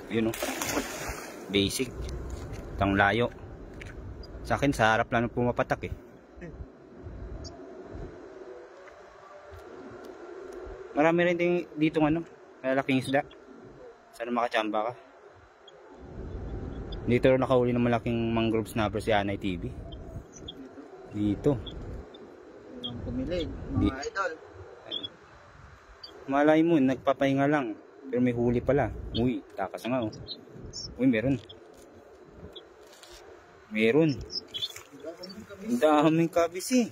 Yun, oh. Basic. Tang layo. Sa akin, sa harap lang pumapatak eh. Marami rin dito ano, malaking isda. Sana makachamba ka. Dito rin nakahuli ng malaking mangrove snapper si Anay TV. Dito. Walang pumilig, mga idol. Malay mo, nagpapahinga lang. Pero may huli pala. Uy, takas nga oh. Uy, meron. Meron. Ang daming kabisi.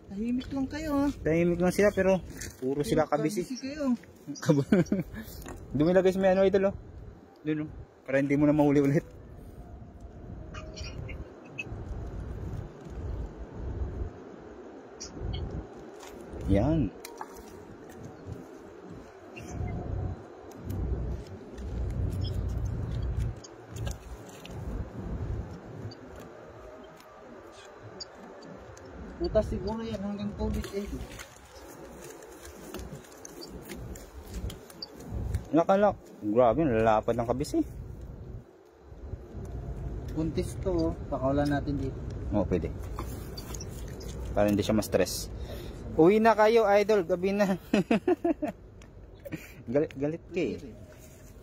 Tahimik lang kayo ha. Tahimik lang sila pero puro sila kabisi. Kabisi kayo. Dumilagay sa may ano idol oh. Doon oh. Para hindi mo na mahuli ulit. Yan. Butas siguro yan hanggang tubig eh. Nakalak. Grabe, lalapad ng kabisi. Buntis to, pakawalan natin dito. Oo, pwede. Para hindi siya ma-stress. Uwi na kayo, idol. Gabi na. Galit ka eh.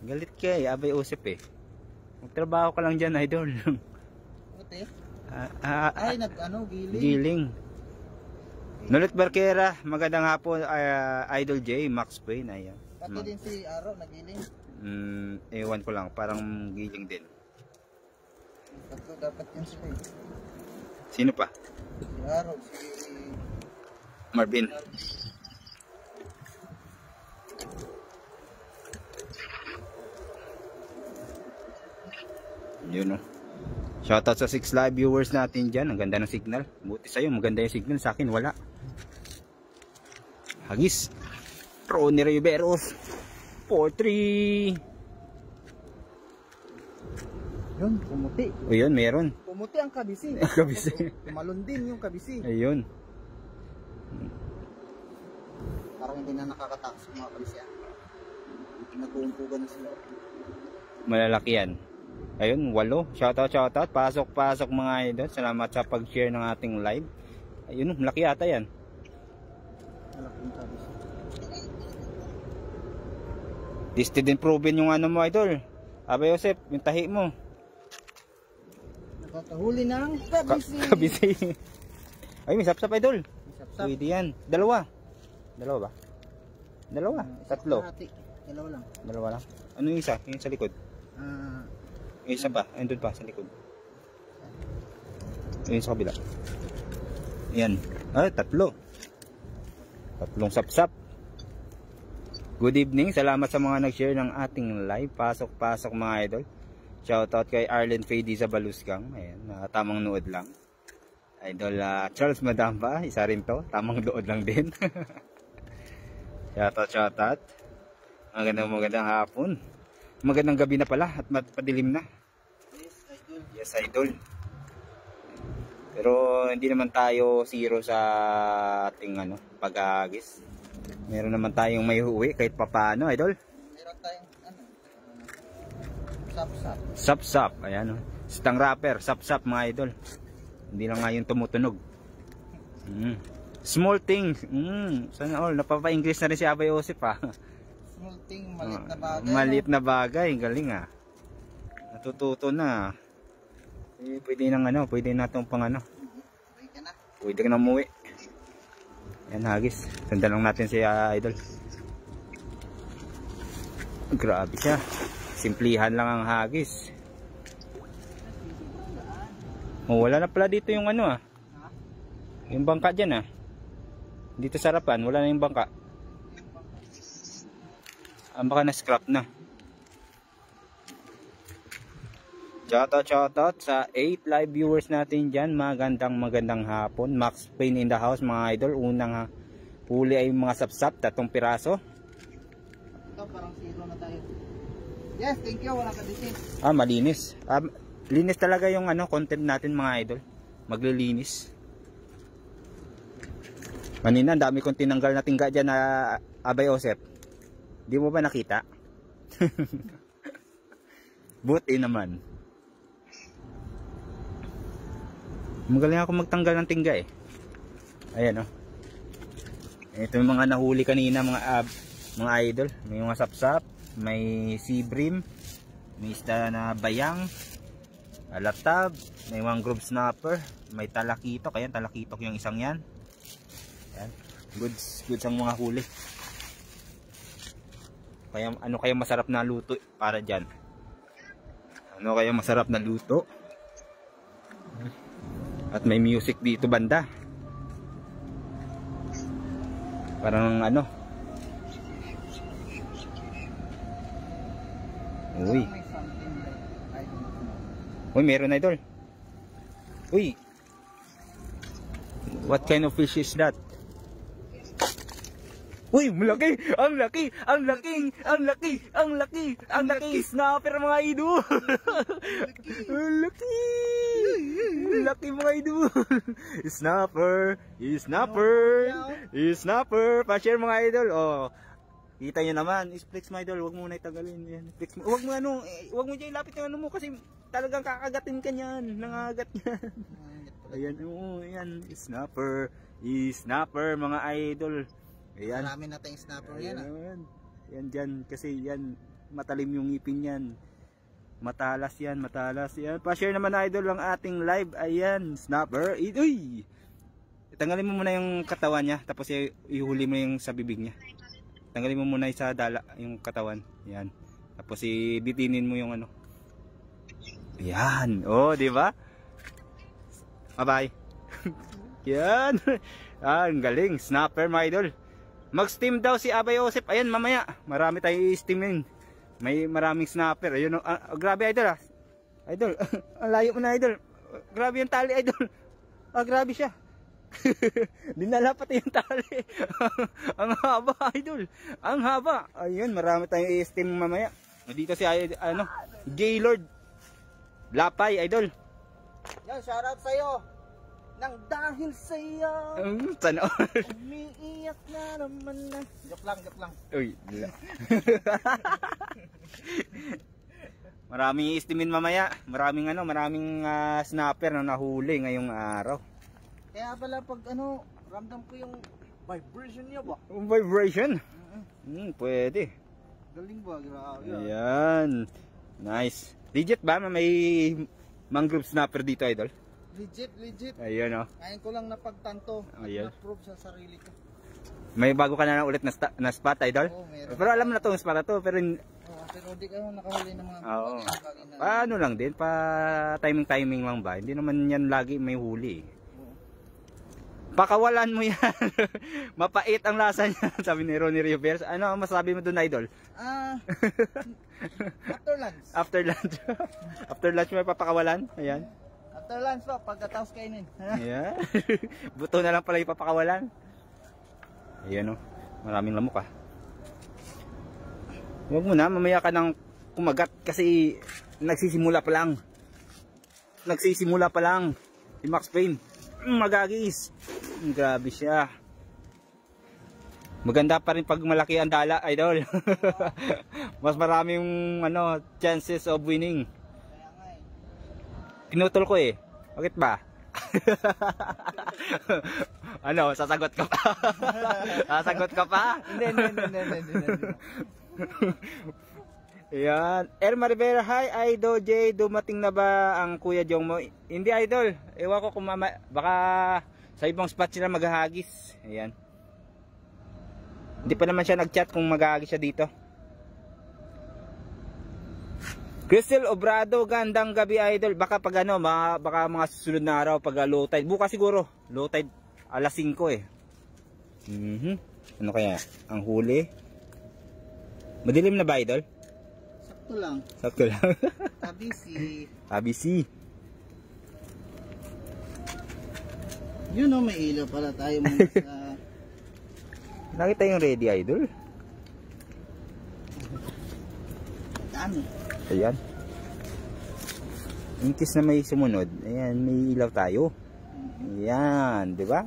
Galit ka eh. Abay usip eh. Magtrabaho ka lang dyan, idol. Buti? Ay, giling. Giling. Nulit Barquera, magandang hapon, Idol J, Max Payne, ayan. Pati din si Aro, nagiling. Ewan ko lang, parang giling din. Tatlo dapat yun sila eh. Sino pa? Si Aro, si Marvin. Yun o. Shoutout sa 6 live viewers natin dyan. Ang ganda ng signal. Buti sa'yo, maganda yung signal. Sa akin, wala. Hagis. Ronnie Riveros. 4-3. yun, pumuti. O yun, meron. Pumuti ang kabisi. Kabisi. Tumalon din yung kabisi. Ayun. Parang hindi na nakakatakas yung mga kabisi. Nag-uumpugan na sila. Malalaki yan. Ayun, 8. Shoutout. Pasok mga idol. Salamat sa pag-share ng ating live. Ayun, malaki ata yan. Malaking kabisi. Tested and proven yung ano mo, idol. Abay Joseph, yung tahi mo. Nakakahuli ng kabisi. Kabisi. Ay, may sapsap, idol. Sapsap. Pwede yan. Dalawa ba? Dalawa. Tatlo. Dalawa lang. Dalawa lang. Ano yung isa? Yung sa likod? Yung isa pa. Ayun doon pa sa likod. Yung sa kabila. Yan. Ay, tatlo. Tatlong sapsap. Good evening. Salamat sa mga nag-share ng ating live. Pasok mga idol. Shoutout kay Arlen Fady sa Balusgang. Ayan, tamang nood lang. Idol Charles Madamba, isa rin to. Tamang nood lang din. Shoutout. Magandang hapon. Magandang gabi na pala at padilim na. Yes, idol. Pero hindi naman tayo zero sa ating pag-agis. Meron naman tayong may uwi kahit papaano, idol. Meron tayong sapsap. Sapsap, ayan o. Stang wrapper, sapsap mga idol. Hindi lang nga yung tumutunog. Small things. Sana all, napapa-English na rin si Abay Joseph ha. Small thing, maliit na bagay. Maliit na bagay, galing ha. Natututo na. Pwede nang pwede na itong pang Pwede ka na umuwi. Yan hagis. Sundan lang natin si idol. Grabe siya. Simplihan lang ang hagis. Wala na pala dito yung yung bangka dyan Dito sa harapan, wala na yung bangka. Baka na scrap na. Shoutout sa 8 live viewers natin dyan. Magandang hapon. Max Payne in the house mga idol. Unang huli ay mga sapsap, 3 piraso. Ito parang zero na tayo. Yes, thank you. Wala ka dito. Malinis. Linis talaga yung content natin mga idol. Maglilinis. Kanina, dami kong tinanggal na tingga dyan na Abay Joseph. Di mo ba nakita? Buti naman. Magaling ako magtanggal ng tingga eh. Ayan oh. Ito yung mga nahuli kanina mga idol. May mga sapsap, may sea bream, may isda na bayang, alatab, may mangrove snapper, may talakitok. Ayan, talakitok yung isang yan. Ayan. Goods ang mga huli. Kaya ano kaya masarap na luto para dyan? Ano kaya masarap na luto? At may music dito banda. Parang ano. Uy. Uy, meron idol. Uy. What kind of fish is that? Uy, malaki! Ang laki! Ang laki! Ang laki! Ang laki! Ang laki! Snapper mga idol! Ang laki! Ang laki mga idol! Snapper! Snapper! Snapper! Pa-share mga idol! Oh, kita nyo naman. Flex mga idol. Huwag mo na itagalin yan. Flex mo. Huwag mo ano. Huwag mo dyan ilapit yung ano mo kasi talagang kakagatin ka niyan. Nangagat yan. Ayan. Oo, ayan. Snapper! Snapper mga idol! Ayan. Marami na tayong snapper yan. Yan dyan kasi yan matalim yung ngipin yan. Matalas yan, matalas yan. Pa-share naman idol ang ating live. Ayan, snapper. Uy! Tanggalin mo muna yung katawan niya tapos ihuli mo yung sa bibig niya. Tanggalin mo muna yung sa dala yung katawan. Yan. Tapos ibitinin mo yung ano. Yan. Oh, di ba? Bye-bye. Yan. Ang galing, snapper mga idol. Mag-steam daw si Abay Joseph. Ayan, mamaya. Marami tayong i-steamin. May maraming snapper. Ayun, grabe idol ah. Idol, ang layo mo na idol. Grabe yung tali idol. Grabe siya. Dinala pati yung tali. Ang haba idol. Ang haba. Ayun, marami tayong i-steam mamaya. Dito si ano, Gaylord Lapay idol. Yan, shoutout sa'yo. Nang dahil sa'yo Sana umiiyak na naman na. Joke lang. Uy, maraming i-steamin mamaya. Maraming snapper na nahuli ngayong araw. Kaya pala pag ano, ramdam ko yung vibration niya ba? Vibration? Pwede. Galing ba? Grabe. Ayan. Nice. Legit ba? May mangrove snapper dito idol? Legit. Ayun oh. Ngayon ko lang napagtanto. Ayan. Na-prove sa sarili ko. May bago ka na ulit na spot idol? Oo, meron. Pero alam mo na itong spot na to. Pero di ka nakahuli ng mga oo. Paano lang din? Pa timing lang ba? Hindi naman yan lagi may huli. Pakawalan mo yan. Mapait ang lasa niya. Sabi ni Ronnie Rivers. Ano masabi mo doon idol? After lunch. After lunch may papakawalan. Ayan. After lunch pa, pagkatapos kainin. Ayan. Buto na lang pala yung papakawalan. Ayan o. Maraming lamok ah. Huwag mo na, mamaya ka nang kumagat kasi nagsisimula pa lang. Si Max Payne. Magagis. Grabe siya. Maganda pa rin pag malaki ang dala, idol. Mas maraming chances of winning. Pinutol ko eh. Bakit ba? Ano, sasagot ka pa? Sasagot ka pa? Hindi. Ayan. Erma Rivera, hi Idol J. Dumating na ba ang Kuya Jong mo? Hindi idol. Ewan ko kung baka sa ibang spot sila maghahagis. Ayan. Hindi pa naman siya nag-chat kung maghahagis siya dito. Crystal Obrado, gandang gabi idol. Baka pag baka mga susunod na araw pag low tide. Bukas siguro. Low tide alas 5 eh. Ano kaya? Ang huli? Madilim na ba idol? Sakto lang. Tabisi. Yun o, may ilaw pala tayo muna sa... Nakita yung ready idol? Dami. Ayan. In case na may sumunod, ayan, may ilaw tayo. Ayan, di ba?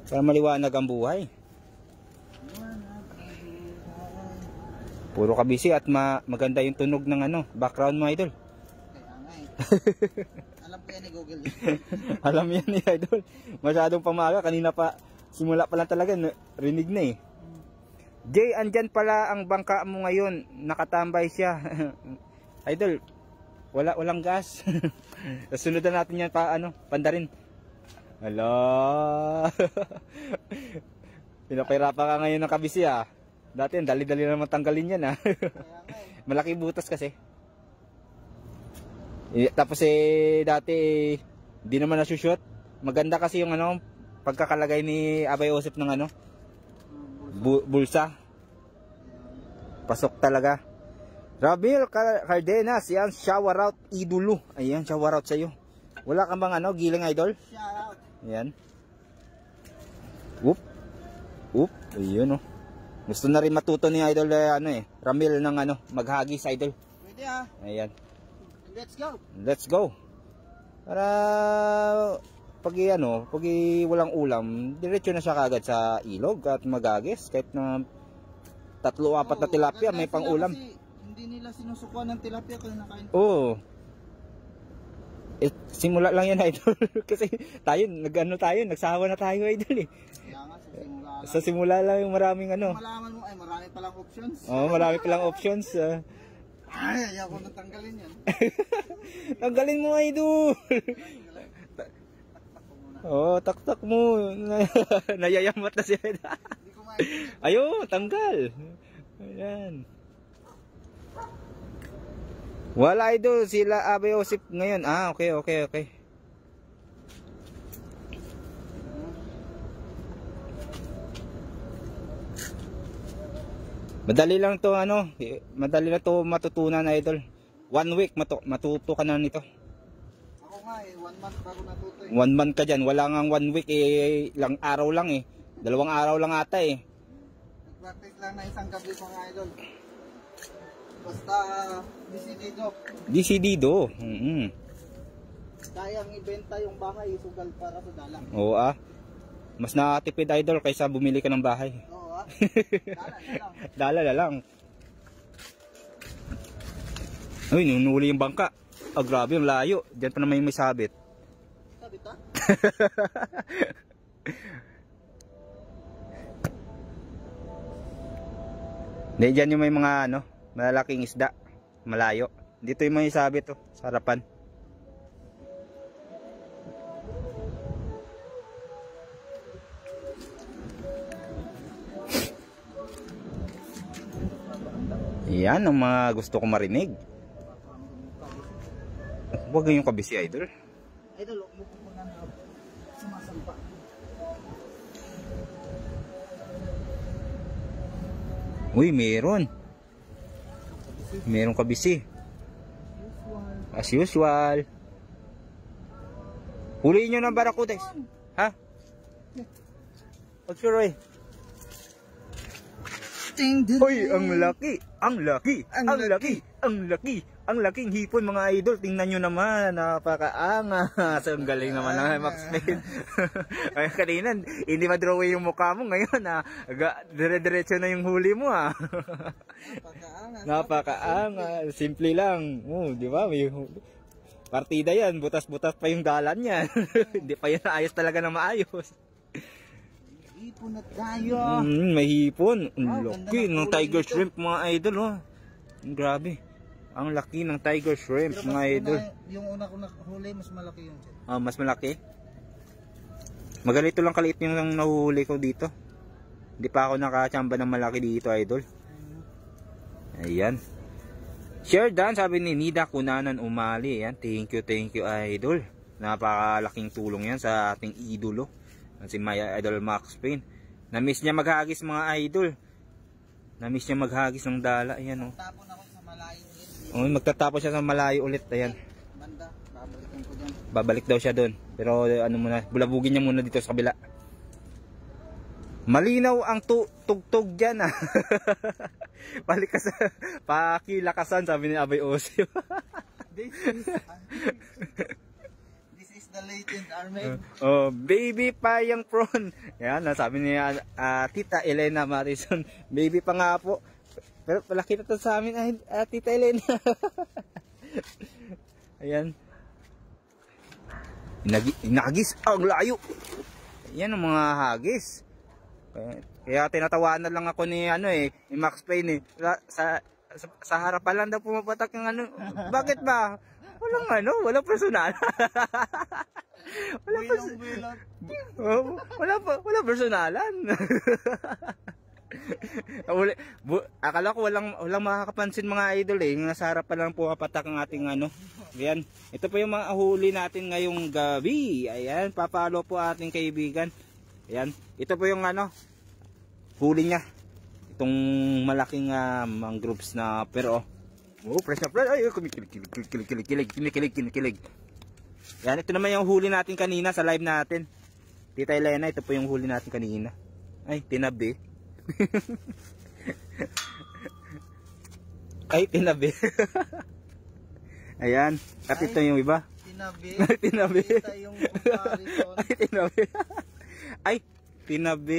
Para maliwanag ang buhay. Puro kabisi at maganda yung tunog ng ano, background mo, idol. Kaya nga eh. Alam ko yan ni Google. Alam yan ni idol. Masyadong pamaga. Kanina pa, simula pa lang talaga, rinig na eh. Jay, andyan pala ang bangka mo ngayon. Nakatambay siya. Idol, walang gas. Sunod na natin yan pa, pandarin. Hala. Pinapahirapan ka ngayon ng kabisi ah. Dati, dali-dali na matanggalin yan ah. Malaki butas kasi. Tapos dati, di naman nasushoot. Maganda kasi yung pagkakalagay ni Abay Osip ng bulsa. Pasok talaga. Ramil Cardenas, yan, shower out idolo. Ayan, shower out sa'yo. Wala kang bang giling idol? Shout out. Ayan. Oop, ayun Gusto na rin matuto ni idol Ramil ng maghagis idol. Pwede ah. Ayan. Let's go. Para pag walang ulam, diretso na siya kagad sa ilog at magagis kahit na 3-4 na tilapia may pang-ulam. Hindi nila sinusukuan ng tilapia kung nakain. Oo. Simula lang yan idol. Kasi tayo nagsawa na tayo idol eh. Kaya nga sa simula lang yung maraming Malaman mo ay marami palang options. Oo, marami palang options. Ay, ayaw ko nang tanggalin yan. Tanggalin mo idol. Oh, taktak mo. Nayayamat na siya. Ayun, tanggal. Ayan. Wala idol, sila Abay Osip ngayon. Okay. Madali lang to madali lang to matutunan idol. 1 week matuto ka na nito. Ako nga 1 month bago natuto 1 month ka dyan, wala nga 1 week lang araw lang 2 araw lang ata Nag-practice lang na isang gabi mga idol. Basta Decidido. Kayang ibenta yung bahay, sugal para sa dala. Oo mas nakatipid idol kaysa bumili ka ng bahay. Oo Dala na lang. Uy, nunuli yung bangka. Grabe yung layo. Diyan pa naman may sabit. Sabit ha? Hindi, dyan yung may mga malalaking isda. Malayo. Dito yung may sabit sa harapan. Yan ang mga gusto ko marinig. Huwag yung kabisi idol. Idol, huwag mo na sumasampa. Uy, meron kabisi. As usual. Huliin nyo ng barakuda. Ha? Pag-sure Hoy, ang laking hipon mga idol. Tingnan nyo naman, napakaangas. Ang galing naman ng Max Payne. Kaya kanina, hindi madraway yung mukha mo. Ngayon, dire-diretso na yung huli mo Napakaangas. Simple lang. Di ba? May partida yan. Butas-butas pa yung dalan yan. Hindi pa yan ayos talaga na maayos. Hipon na tayo. May hipon. Ang laki ng tiger shrimp mga idol. Grabe. Ang laki ng tiger shrimp mga idol. Yung una ko nahuli, mas malaki yun. Mas malaki. Magalito lang kaliit yung nahuhuli ko dito. Hindi pa ako nakachamba ng malaki dito idol. Ayan. Share dan, sabi ni Nida Kunanan Umali. Ayan. Thank you idol. Napakalaking tulong yan sa ating idolo. Si Maya Idol Max Payne. Na-miss niya maghagis mga idol. Na-miss niya maghagis ng dala. Ayan Tapon ako sa malayo ulit. Magtatapos siya sa malayo ulit. Ayan. Banda, babalikan ko dyan. Babalik daw siya doon. Pero muna, bulabugin niya muna dito sa kabila. Malinaw ang tugtog dyan Balik ka sa pakilakasan, sabi ni Abay Osip. This is the latent armed. Baby pa yung prawn. Yan, sabi ni Tita Elena Marison. Baby pa nga po. Pero palaki na to sa amin, ay, Tita Elena. Ayan. Inagis. Ang layo. Yan ang mga hagis. Kaya tinatawanan lang ako ni ni Max Payne sa harapan lang daw pumapatak yung Bakit ba? Walang personal. Wala personalan. Akala ko walang makakapansin mga idol yung nasa harapan lang pumapatak ang ating Ayan. Ito po yung mga huli natin ngayong gabi. Ayan, papalo po ating kaibigan. Ayan. Ito po yung huli niya. Itong malaking mangroves na pero fresh na fresh. Ay, kinikilig. Yan, ito naman yung huli natin kanina sa live natin. Tita Elena, ito po yung huli natin kanina. Ay, tinabi. Ay, tinabi. Ayan, at ito yung iba. Tinabi. Tinabi. Kita yung comparison. Ay, tinabi. Ay, tinabi.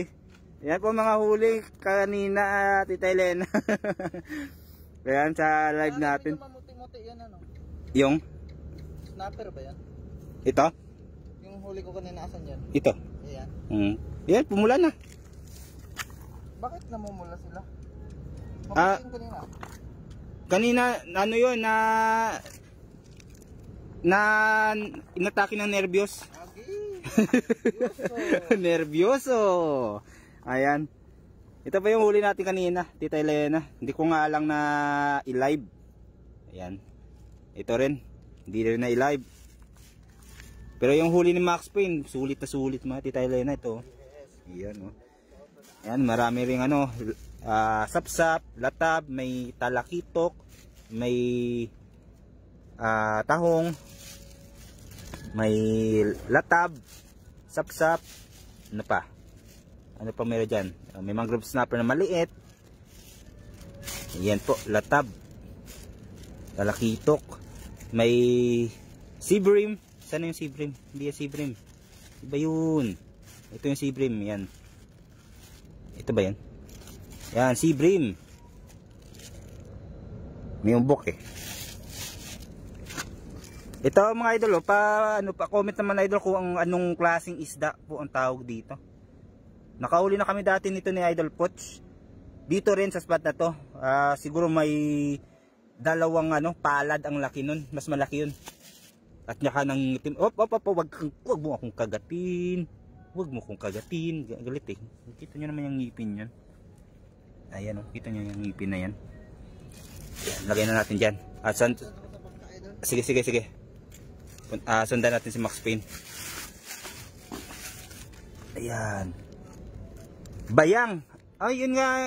Yan po mga huli kanina, Tita Elena. Ayan sa live natin. Mamuti-muti yan Yung? Snapper ba yan? Ito? Yung huli ko kanina, asan yan? Ito? Ayan. Yan, pumula na. Bakit namumula sila? Kanina, yun, inatake ng nervyos. Nervyoso. Ayan. Ito pa yung huli natin kanina, Tita Elena. Hindi ko nga alang na i-live. Ayan. Ito rin. Hindi rin na i-live. Pero yung huli ni Max Payne, sulit na sulit mga Tita Elena ito. Ayan, Ayan, marami ring sapsap, latab, may talakitok, may tahong, may latab, sapsap, ano pa meron dyan? May mangrove snapper na maliit. Ayan po, latab, talakitok, may sea bream. Sana yung sea bream? Hindi yung sea bream, iba yun. Ito yung sea bream, yan. Ito ba yan? Yan, sea bream. May umbok Ito mga idol, comment naman idol kung anong klaseng isda po ang tawag dito. Nakauli na kami dati nito ni Idol Poch. Dito rin sa spot na to. Siguro may dalawang palad ang laki nun. Mas malaki yun. At nyaka ng itim. Wag mo akong kagatin. Wag mo akong kagatin. Galit Kita nyo naman yung ngipin yan. Ayan kita nyo yung ngipin na yan. Lagay na natin dyan. Sige. Sundan natin si Max Payne. Ayan. Bayang. Yun nga.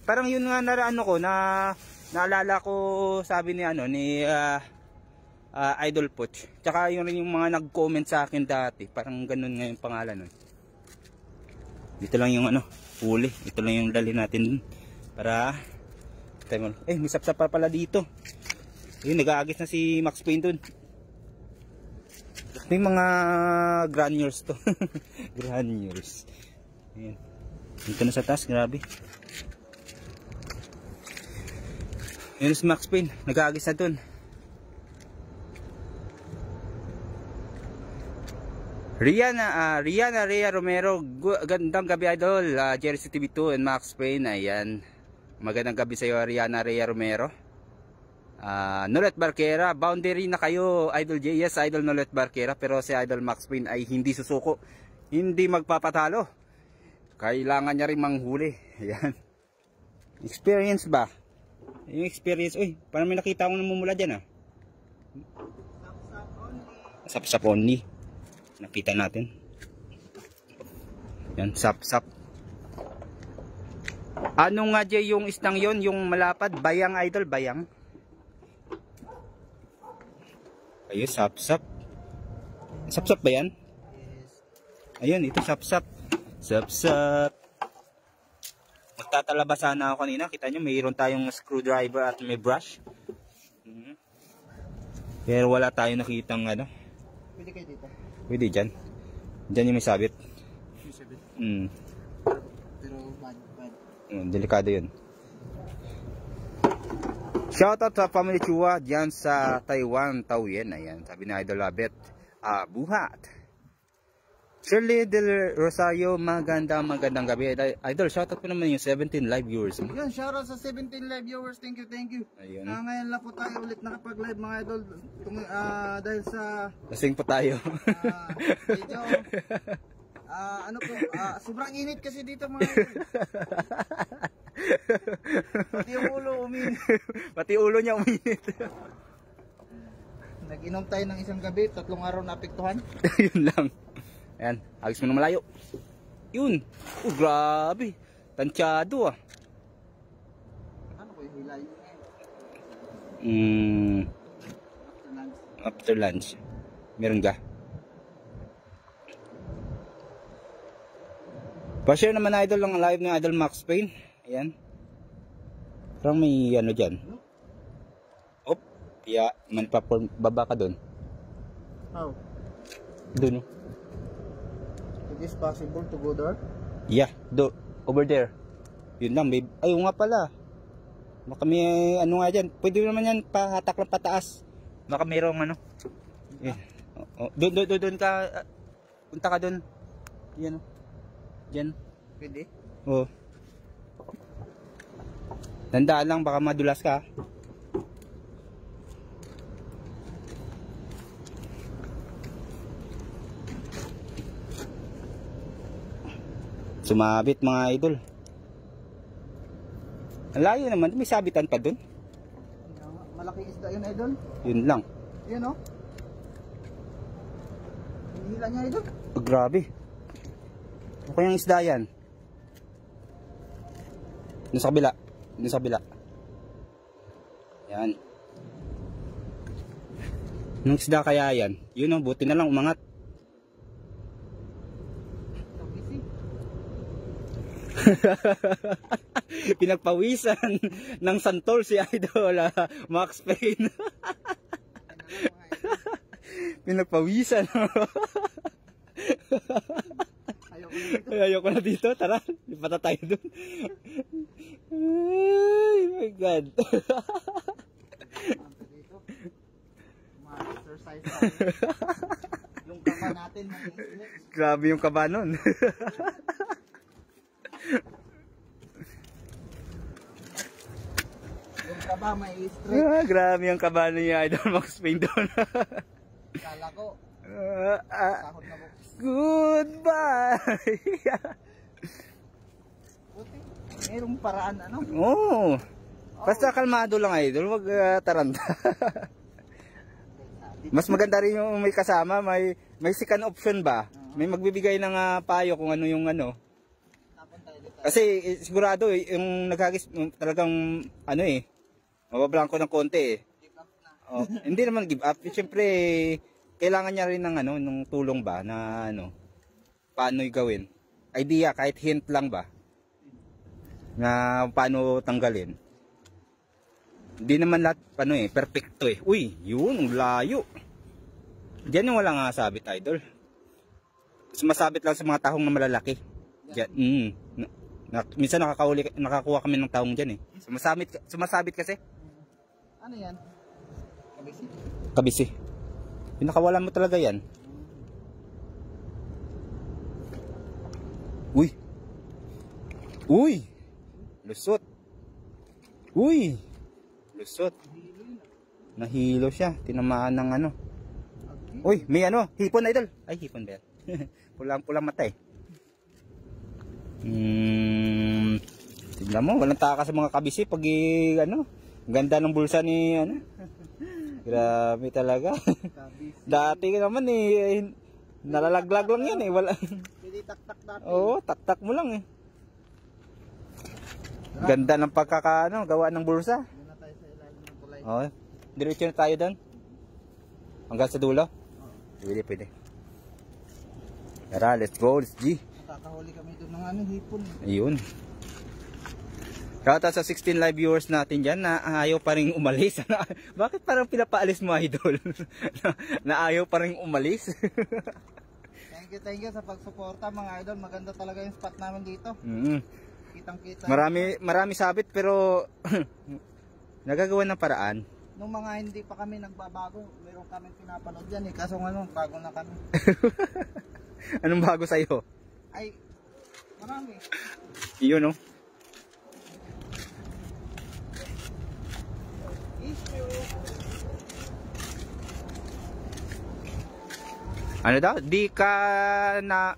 Parang yun nga naalala ko sabi ni Idol Poch. Tsaka yun rin yung mga nag-comment sa akin dati. Parang ganun nga yung pangalan nun. Dito lang yung huli. Ito lang yung dali natin dun. Para may sapsap pa pala dito. Yun, nag-aagis na si Max Payne dun. May mga granules to. Granules. Ayan. Dito na sa taas, grabe. Yun si Max Payne, nag-aagis na dun. Rihanna Rhea Romero, gandang gabi idol. Jersey TV2 and Max Payne. Ayan. Magandang gabi sa iyo, Rihanna Rhea Romero. Nolet Barquera, boundary na kayo Idol J. Yes, Idol Nolet Barquera. Pero si Idol Max Payne ay hindi susuko, hindi magpapatalo. Kailangan niya rin manghuli. Ayan. Experience ba? Yung experience. Uy, parang may nakita akong namumula dyan Sap-sap only. Nakita natin. Yan, sap-sap. Ano nga Jay yung isdang yon, yung malapad? Bayang idol, bayang. Ayun, sap-sap. Sap-sap ba yan? Ayun, ito sap-sap. Sap-sap. Magtatalaba sana ako kanina. Kita nyo, mayroon tayong screwdriver at may brush. Pero wala tayong nakitang Pwede kayo dito? Pwede dyan. Dyan yung may sabit. May sabit? Pero bad. Delikado yun. Shoutout sa family Chua dyan sa Taiwan, Taoyuan. Ayan, sabi na Idol Labet. Buhat. Shirley Del Rosario, magandang gabi. Idol, shoutout po naman yung 17 live viewers. Yan, shoutout sa 17 live viewers. Thank you. Ayun. Ngayon lang po tayo ulit nakapag-live mga idol. Dahil sa... Lasing po tayo. Medyo... ano po, sobrang init kasi dito mga idol. Pati yung ulo uminit. Pati ulo niya uminit. Nag-inom tayo ng isang gabi, 3 araw na apektuhan. Yun lang. Ayan, agis mo na malayo. Yun. Grabe. Tansyado ah. Ano ko yung hilay nyo After lunch. Meron ka? Pa-share naman Idol ng live ng Idol Max Payne. Ayan. Parang may ano dyan. Op. Yeah, baba ka dun. How? Dun. It is possible to go there? Yeah, over there. Yun lang, babe. Ay, nga pala. Baka may ano nga dyan. Pwede naman yan, pahatak lang pataas. Baka mayroong ano. Yeah. Doon ka. Punta ka doon. Yan o. Diyan. Pwede? Oo. Tandaan lang, baka madulas ka. Sumabit mga idol. Ang layo naman, may sabitan pa dun. Malaking isda yun idol. Yun lang. Yan o. Hinihila niya idol. Grabe. Ano yung isda yan? Dun sa kabila. Dun sa kabila. Yan. Anong isda kaya yan? Yun o, buti na lang umangat. Pinagpawisan ng santol si Idol Max Payne. Pinagpawisan. Ayoko na dito. Tara, lipata tayo dun. Ay, my God. Ma-exercise tayo. Yung kaba natin. Grabe yung kaba nun. Yung kaba may straight. Grabe yung kaba niya Idol Max Payne doon. Kala ko. Sahod na po. Goodbye. Buti. Mayroong paraan ano? Oo. Basta kalmado lang Idol, wag taranta. Mas maganda rin yung may kasama, may second option ba? May magbibigay ng payo kung ano yung ano. Kasi sigurado yung nagagis talagang ano mabablangko ng konti Oh, hindi naman give up. Siyempre kailangan niya rin ng ano, ng tulong ba na ano. Paano gawin? Idea kahit hint lang ba? Na paano tanggalin. Hindi naman lahat perfecto Uy, yun, layo. Diyan yung walang sabit Idol. Sumasabit lang sa mga tahong na malalaki. Diyan. Minsan nakakuha kami ng taong diyan Sumasabit kasi. Ano yan? Kabisi? Kabisi. Pinakawalan mo talaga yan. Uy. Uy. Lusot. Uy. Lusot. Nahilo siya. Tinamaan ng ano. Uy, may ano. Hipon Idol. Ay, hipon ba yan? Pulang-pulang mata Tignan mo, walang taka sa mga kabisi pag ano, ganda ng bulsa ni ano. Grabe talaga. Dati naman nalalaglag lang yan wala. Hindi tak-tak dati. Oo, tak-tak mo lang Ganda ng gawa ng bulsa. Doon na tayo sa ilalim ng tulay. Oo. Diretso na tayo doon. Hanggang sa dulo. Pwede. Tara, let's go, let's G. Nakakahuli kami doon ng ano, hipon. Ayun. Kata sa 16 live viewers natin dyan na ayaw pa rin umalis. Bakit parang pinapaalis mo Idol? na ayaw pa rin umalis? Thank you sa pagsuporta mga Idol. Maganda talaga yung spot namin dito. Kitang-kita. Marami sabit pero Nagagawa ng paraan. Nung mga hindi pa kami nagbabago, meron kami pinapanood yan eh. Kaso ngayon, bago na kami. Anong bago sa'yo? Ay, marami. Yun, no? Ano daw? Di ka na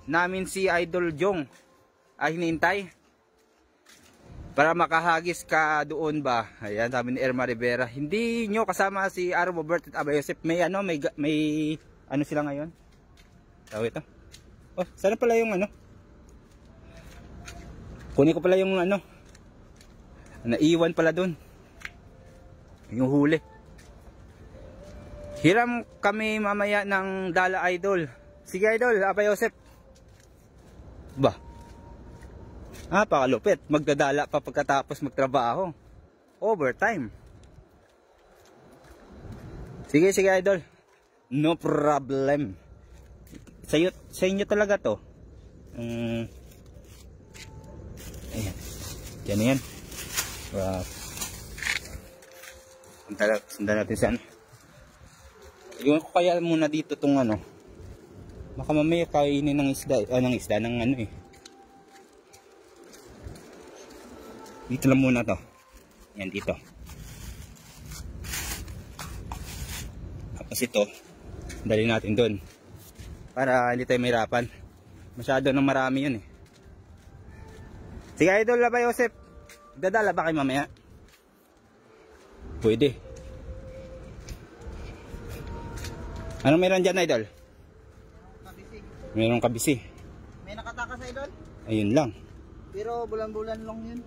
namin si Idol Jong ay hinihintay para makahagis ka doon ba? Ayan, sabi ni Irma Rivera. Hindi nyo kasama si Aaron Robert at Aba Yosef. May ano, may ano sila ngayon? Tawag ito. Oh, sana pala yung ano? Kunin ko pala yung ano. Naiwan pala doon. Yung huli. Hiram kami mamaya ng Dala Idol. Sige Idol, Aba Yosef. Ba? Pakalupit. Magdadala pa pagkatapos magtrabaho. Overtime. Sige Idol. No problem. Sa inyo talaga to. Ayan. Diyan yan. Wow. Sundan natin saan. Iwan ko kaya muna dito tong ano. Baka mamaya kainin ng isda. Ng ano eh. Dito lang muna to. Yan dito. Tapos ito. Dali natin doon. Para hindi tayo mahirapan. Masyado nang marami yun eh. Sige Idol, Aba Yosef. Dadala ba kayo mamaya? Pwede. Anong meron dyan Idol? Kabisi. Merong kabisi. May nakatakas Idol? Ayun lang. Pero bulan-bulan lang yun.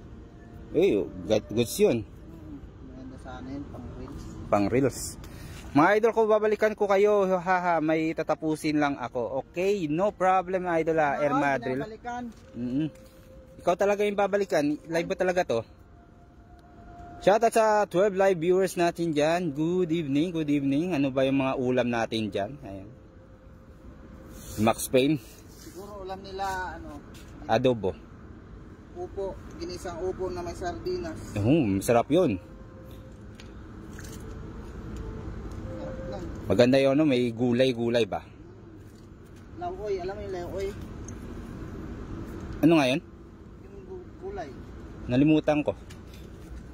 Eh, goods yun. Maganda sana yun, pang reels. Pang reels. Mga Idol ko, babalikan ko kayo. Haha, may tatapusin lang ako. Okay, no problem Idol Irma Drill. Ikaw talaga yung babalikan. Live ba talaga to? Shoutout sa 12 live viewers natin dyan. Good evening, good evening. Ano ba yung mga ulam natin dyan? Ayan. Max Payne. Siguro ulam nila, ano? Adobo. Upo. Ginisang upo na may sardinas. Masarap yun. Sarap lang. Maganda yun, no? May gulay-gulay ba? Lauoy. Alam mo yung lauoy? Ano nga yun? Yung gulay. Nalimutan ko.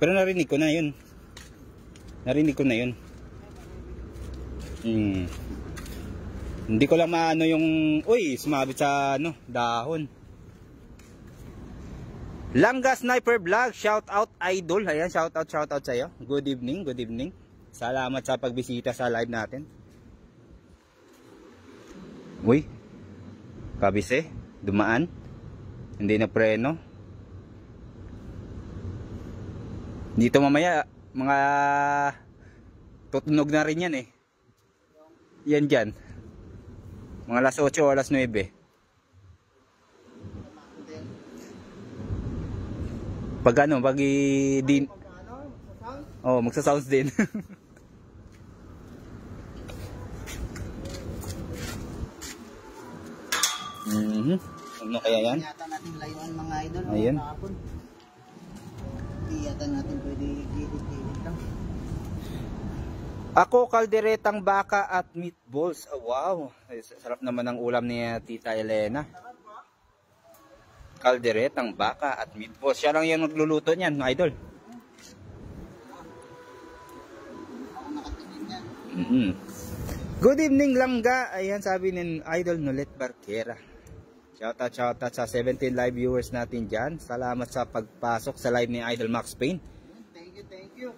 Pero narinig ko na yun. Narinig ko na yun. Hindi ko lang maano yung... Uy, sumabit sa ano, dahon. Langga Sniper Vlog. Shout out Idol. Ayan, shout out sa'yo. Good evening, good evening. Salamat sa pagbisita sa live natin. Uy. Kabise. Dumaan. Hindi na preno. Dito mamaya, mga tutunog na rin yan eh. Yan dyan. Mga alas 8 o alas 9. Pag ano, pag din. Oh, magsa-sounds din. Ano kaya yan? Yata natin layuan mga Idol. Ayan. Hindi yata natin pwede gilid-gilid lang. Ako, kalderetang baka at meatballs. Oh, wow. Sarap naman ang ulam ni Tita Elena. Kalderetang baka at meatballs. Siya lang yung nagluluto niyan, mga Idol. Ako nakatingin yan. Good evening, Langga. Ayan, sabi ni Idol Nolet Barquera. Shoutout sa 17 live viewers natin dyan. Salamat sa pagpasok sa live ni Idol Max Payne. Thank you.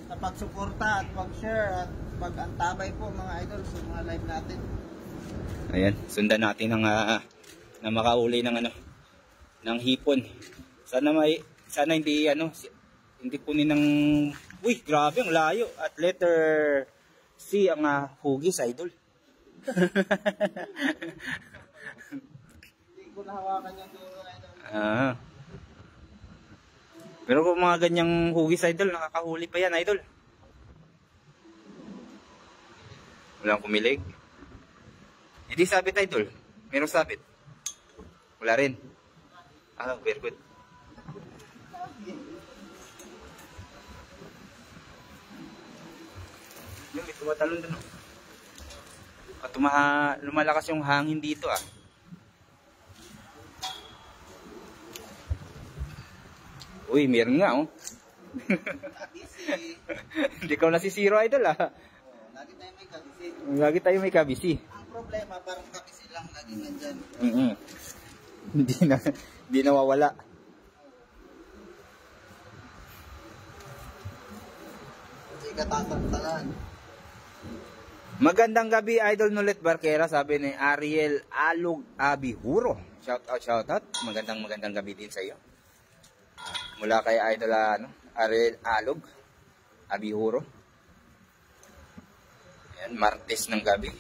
Sa pagsuporta at pag-share at pag-antabay po mga Idol sa mga live natin. Ayan, sundan natin ang na makauli ng ano, ng hipon. Sana hindi ano, hindi kunin ng uy, grabe ang layo at letter C ang hugis Idol. Kung nahawakan yung dulo Idol. Pero kung mga ganyang hugis Idol, nakakahuli pa yan Idol. Walang kumilig. Hindi sabit Idol. Merong sabit. Wala rin. Very good. Tumatalon dun. At lumalakas yung hangin dito ah. Uy, meron nga oh. Hindi ka nasisiro idol ah. Lagi tayo may kabisi. Lagi tayo may kabisi. Ang problema, parang kabisi lang lagi nandyan. Hindi nawawala. Kasi katatantalan. Magandang gabi Idol Nolet Barquera, sabi ni Ariel Alog Abihuro. Shout out. Magandang gabi din sa iyo. Mula kay Idol Ariel Alog Abihuro. Ayan, Martes ng gabi.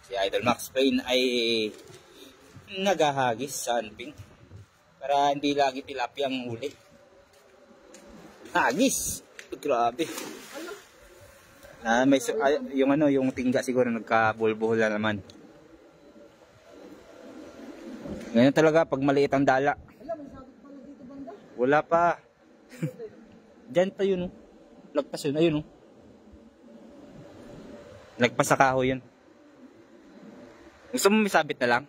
Si Idol Max Payne ay naghahagis sa anping para hindi lagi tilapia ang huli. Hagis! Grabe. Yung tingga siguro nagkabulbuhol na naman. Ngayon talaga pag maliit ang dala. Wala pa. Diyan pa yun. Lagpas yun. Ayun. Lagpas sa kahoy yun. Gusto mo may sabit na lang?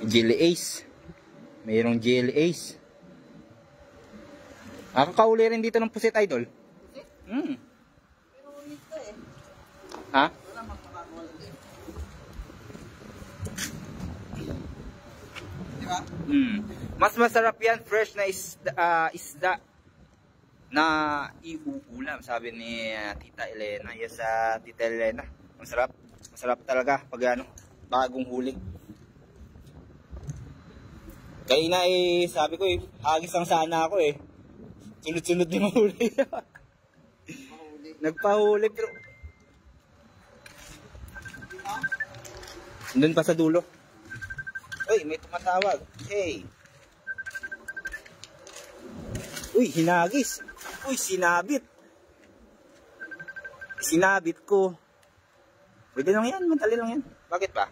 Jelly Ace. Mayroong Jelly Ace. Nakakauli rin dito ng pusit idol. Pusit? Pero ulit ka eh. Ha? Wala magpapakawala din. Diba? Mas masarap yan fresh na isda na iuulam, sabi ni Tita Elena. Yes, Tita Elena. Masarap. Masarap talaga pag bagong huli. Kaya na sabi ko hagis lang sana ako eh. Sunod-sunod din mahuli. Nagpahuli pero doon pa sa dulo. Uy, may tumatawag. Hey. Uy, hinagis. Uy, sinabit. Sinabit ko. Pwede lang yan, madali lang yan. Bakit ba?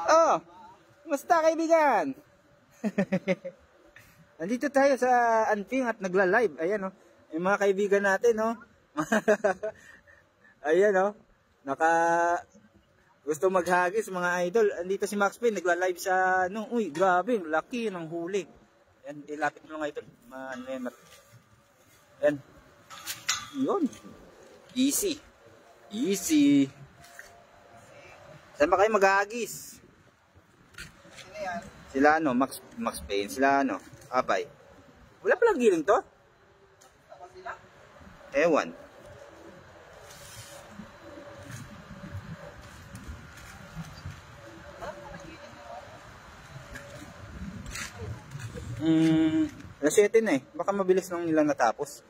Oh, musta kaibigan? Nandito tayo sa anping at nagla-live. Ayan oh. Yung mga kaibigan natin oh. Ayan oh. Gusto maghagis mga idol. Andito si Max Payne nagla-live sa uy, grabe, laki ng huli. Yan, ilapit mo lang idol. Yan. Yun. Easy. Easy. Saan ba kayo maghagis? Sino yan? Sila Max Payne, sila Abay. Wala palang giling to? Ako sila? Ewan. Alas 7 na eh. Baka mabilis nang nila natapos.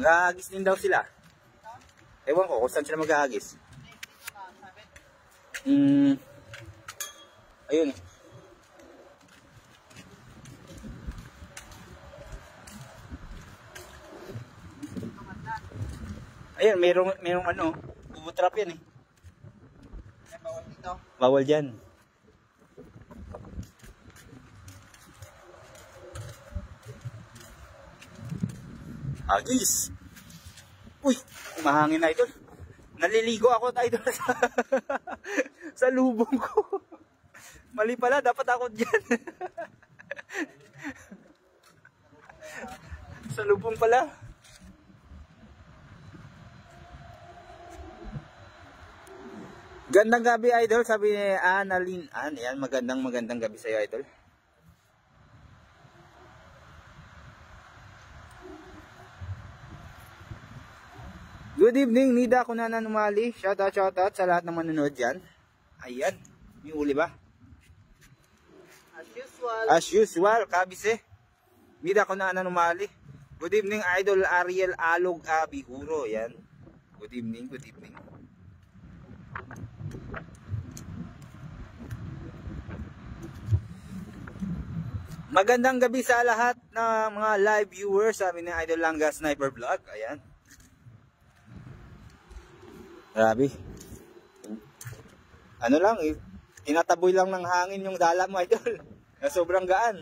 Mag-aagis din daw sila. Ewan ko kung saan sila mag-aagis. Ayun. Ayun, merong bubutrap yan eh. Bawal dito. Bawal dyan. Agis. Uy, mahangin na idol. Naliligo ako idol sa lubong ko. Mali pala, dapat ako dyan. Sa lubong pala. Gandang gabi idol, sabi ni Annalyn. Yan, magandang gabi sa iyo idol. Good evening, Nida Kunanan Umali. Shout out sa lahat ng manonood dyan. Ayan, may uli ba? As usual, kabise. Nida Kunanan Umali. Good evening, Idol Ariel Alog Abihuro. Yan. Good evening. Magandang gabi sa lahat ng mga live viewers, sabi ni Idol Langga Sniper Vlog. Ayan. Grabe. Ano lang, tinataboy lang ng hangin yung dala mo, idol. Sa sobrang gaan.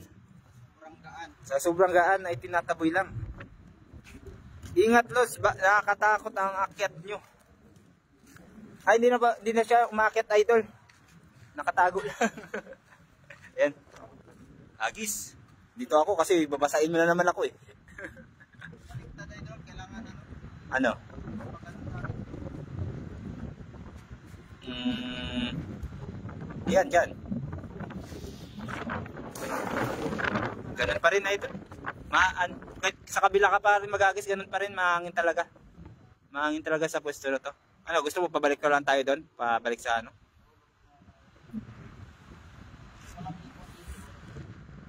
Sa sobrang gaan ay tinataboy lang. Ingat, Los, nakakatakot ang akyat nyo. Ay, hindi na siya umakyat, idol. Nakatago lang. Ayan. Agis. Dito ako kasi babasain mo na naman ako eh. Ano? Yan, dyan. Ganun pa rin, idol. Kahit sa kabila ka pa rin magagis, ganun pa rin, mahangin talaga. Mahangin talaga sa pwesto na to. Ano, gusto mo pabalik ka lang tayo doon? Pabalik sa ano?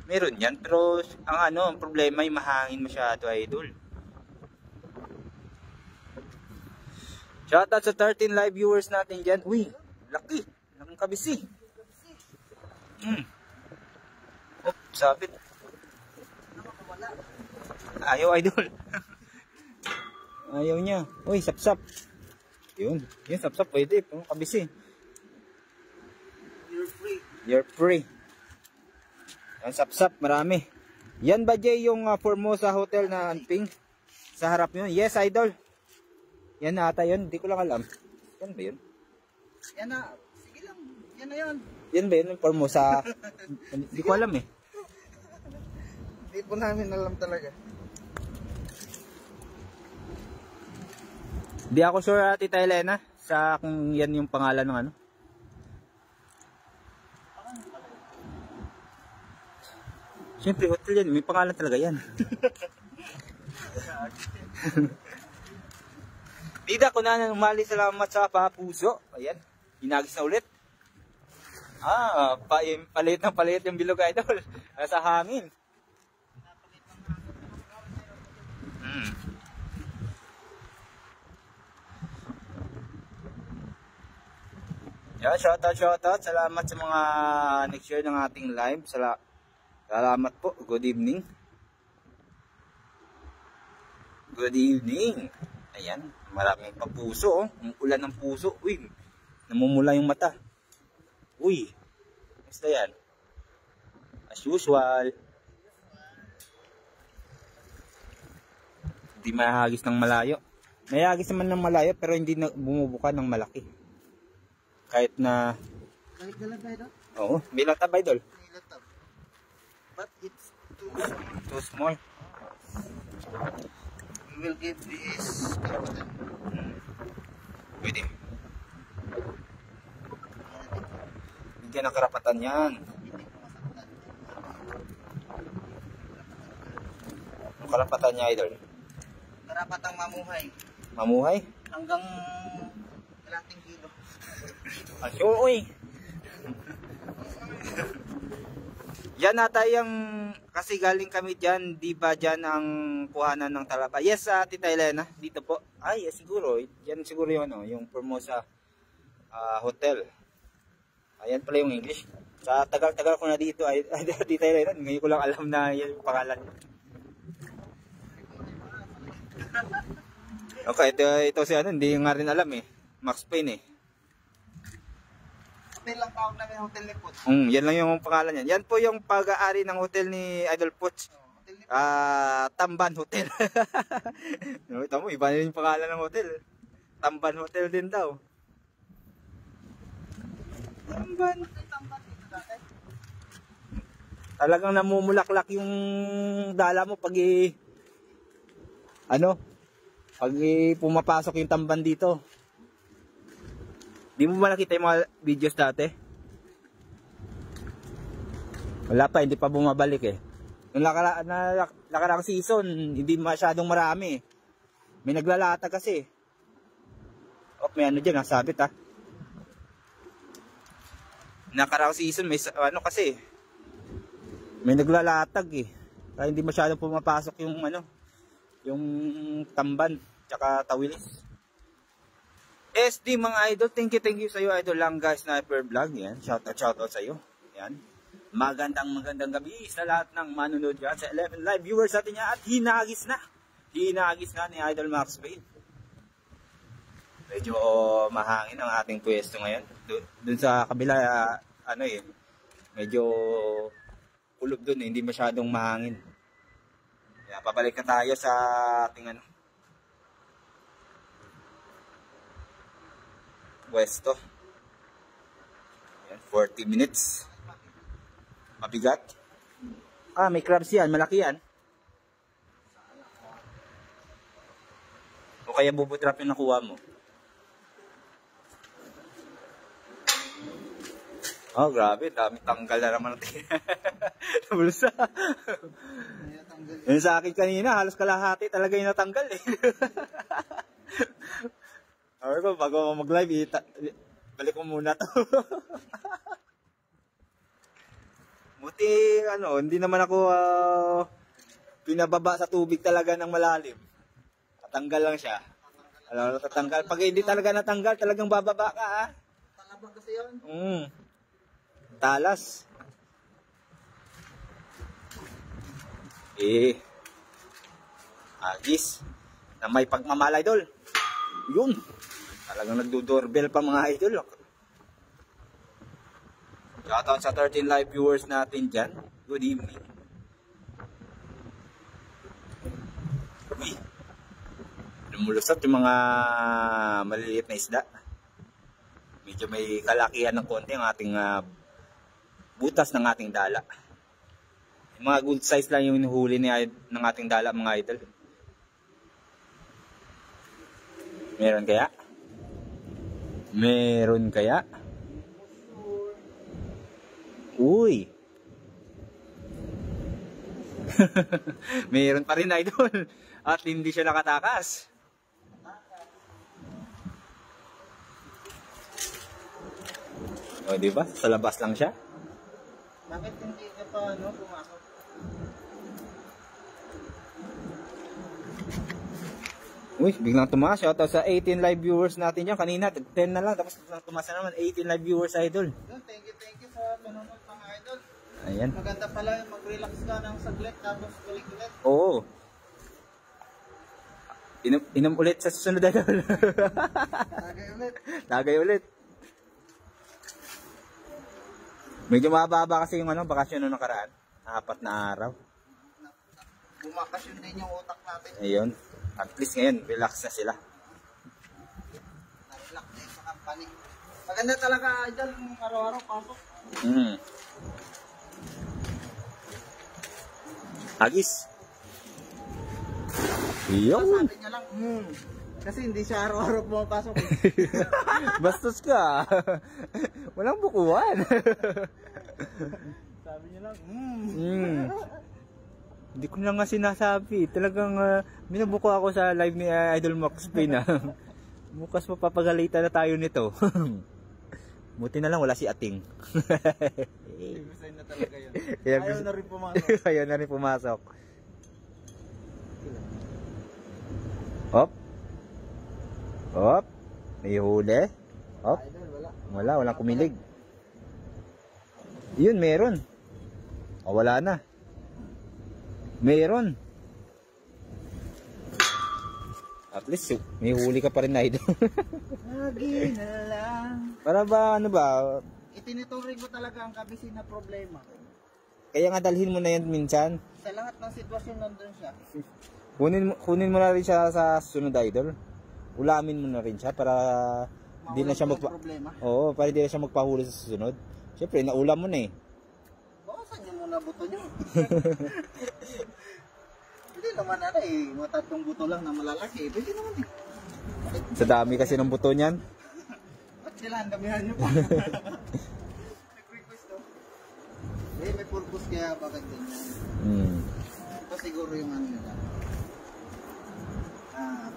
Meron yan, pero ang problema ay mahangin masyado, idol. Shoutout sa 13 live viewers natin dyan. Uy, laki. Laking kabisi. Oh, sabit. Ayaw, idol. Ayaw niya. Uy, sapsap. Yun, sapsap pwede. Kabisi. You're free. Yan, sapsap, marami. Yan ba, Jay, yung Formosa Hotel na anping? Sa harap nyo? Yes, idol. Yan na ata yun. Hindi ko lang alam. Yan ba yun? Yan na. Sige lang. Yan na yun. Yan ba yun? Yung Formosa. Hindi ko alam eh. Hindi po namin alam talaga. Di ako sure, Tita Elena, sa kung yan yung pangalan ng ano. Siyempre, hotel yan. May pangalan talaga yan. Tida ko na umali, salamat sa papuso. Ayan, hinagis na ulit. Palit yung bilog, idol. Nasa hangin. Yan, shoutout. Salamat sa mga nag-share ng ating live. Salamat po. Good evening. Good evening. Ayan, maraming papuso. Oh. Ang ulan ng puso. Uy, namumula yung mata. Uy, basta yan. As usual. Hindi mahagis ng malayo. May hagis naman ng malayo pero hindi na bumubuka ng malaki. Kahit na... Kahit galag, idol? Oo, may latab, idol. May latab. But it's too small. Too small. We will give this... Pwede. Bigyan ng karapatan yan. Ang karapatan niya, idol. Karapatang mamuhay. Mamuhay? Hanggang kalating kilo. Asyo, uy. Yan nata yung, kasi galing kami dyan, di ba dyan ang kuhanan ng talapa? Yes, Tita Elena, dito po. Ay, siguro, yan siguro yung, yung Formosa Hotel. Ayan pala yung English. Sa tagal-tagal ko na dito, Tita Elena, ngayon ko lang alam na yan yung pangalan. Okay, ito si ano, hindi nga rin alam eh. Max Payne eh. Hotel lang tawag namin, Hotel ni Putz. Yan lang yung pangalan niyan. Yan po yung pag-aari ng hotel ni Idol Putz. Tamban Hotel. Ito mo, iba na yung pangalan ng hotel. Tamban Hotel din daw. Tamban. Talagang namumulaklak yung dala mo pag pag pumapasok yung tamban dito. Di mo ba nakita yung mga videos dati? Wala pa, hindi pa bumabalik eh. Nung nakarang season, hindi masyadong marami. May naglalata kasi. Oh, may ano dyan, nasabit ha. Nakarang season, may ano kasi. May naglalatag eh. Kaya hindi masyadong pumapasok yung yung tamban, tsaka tawilis. SD mga idol, thank you sa iyo, Idol Langga Sniper Vlog. Yan, shoutout sa iyo. Yan. Magandang gabi sa lahat ng manonood dyan sa 11 live viewers natin yan. At hinagis na ni Idol Max Payne. Medyo mahangin ang ating pwesto ngayon. Doon sa kabila, ano eh, medyo kulob doon, hindi masyadong mahangin. Kaya pabalik na tayo sa ating ano, pwesto. Ayan, 40 minutes. Mabigat. Ah, may crabs yan, malaki yan. O kaya bubutrap yung nakuha mo. Oh, grabe. Dami tanggal na naman natin. Bulsa. Yung sa akin kanina, halos kalahati talaga yung natanggal eh. Sabi ko, bago mag-live, balik ko muna to. Buti, ano, hindi naman ako pinababa sa tubig talaga ng malalim. Natanggal lang siya. Alam mo, tatanggal. Pag hindi talaga natanggal, talagang bababa ka, ha? Talabang kasi yun. Talas. Agis. Na may pagmamahal, idol. Yun. Talagang nagdo-doorbell pa mga idol. Shoutout sa 13 live viewers natin dyan. Good evening. Uy. Lumulusot yung mga maliliit na isda. Medyo may kalakihan ng konti ang ating butas ng ating dala. Yung mga good size lang yung hinuhuli ng ating dala mga idol. Meron kaya? Meron kaya? Uy! Meron pa rin idol. At hindi siya nakatakas. O diba? Sa labas lang siya. Bakit hindi ka pa pumasok? Uy, biglang tumaas. Shoutout sa 18 live viewers natin dyan. Kanina, 10 na lang. Tapos tumaas na naman. 18 live viewers, idol. Thank you sa panonood mga idol. Ayan. Maganda pala yung mag-relax ka ng saglit tapos balik ulit. Oo. Inom ulit sa susunod, idol. Tagay ulit. Tagay ulit. Medyo mababa kasi yung bakasyon nung nakaraan. 4 na araw. Bumakasyon din yung utak natin. Ayun. At least ngayon, relax na sila. Na-relax na sa company. Maganda talaga idol yung araw-araw pasok. Agis. Yun. Sabi niya lang, kasi hindi siya araw-araw pumapasok. Bastos ka. Walang bukuan. Sabi niya lang, Hindi ko na nga sinasabi. Talagang minabuko ako sa live ni Idol Max Payne. Bukas mapapagalitan na tayo nito. Buti na lang wala si Ating. Sign na talaga yun. Ayaw na rin pumasok. Ayaw na rin pumasok. Hop. Hop. May huli. Hop. Wala. Walang kumilig. Yun, meron. O, wala na. Meron. At least, may huli ka pa rin na ito. Lagi na lang. Para ba, ano ba? Itinuturing ko talaga ang kabisi na problema. Kaya nga dalhin mo na yan minsan. Sa lahat ng sitwasyon nandun siya. Kunin mo na rin siya sa sunod, idol. Ulamin mo na rin siya para hindi na siya problema. Oo, para hindi na siya magpahuli sa susunod. Siyempre, naulam mo na eh. Bawasan niyo muna buto niyo. Hindi naman mga 3 buto lang na malalaki. Pwede naman eh. Sa dami kasi ng buto niyan. Ba't kailangan damihan niyo pa? Nag-request to. May purpose kaya bakit ganyan. Ito siguro yung nila.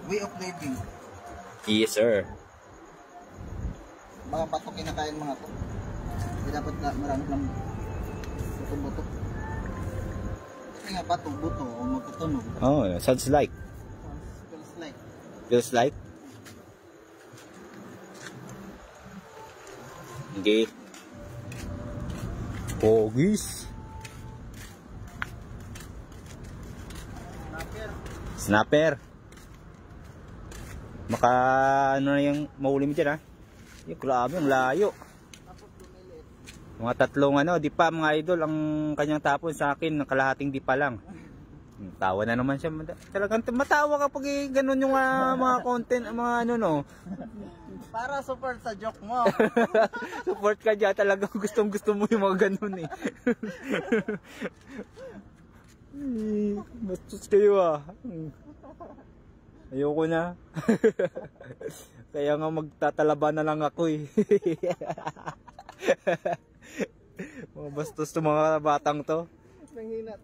Way of living. Yes, sir. Mga pato kinakain mga to. Hindi dapat marami lang buto-buto. Kasi nga pato, buto o magtutunog. Oh, sounds like. Feels like. Feels like? Okay. Pogis. Snapper. Snapper. Maka ano na yung mahuli mo dyan ha. Yung grabe, ang layo. Mga tatlong ano, di pa mga idol ang kanyang tapon sa akin, ng kalahating di pa lang. Tawa na naman siya. Talagang matawa kapag ganun yung mga content, mga ano no. Para support sa joke mo. Support ka dyan, talagang gustong gusto mo yung mga ganun eh. Bastos kayo ah. Ayoko na. Kaya nga magtatalaba na lang ako eh. Mga bastos to mga batang to. Nanghina.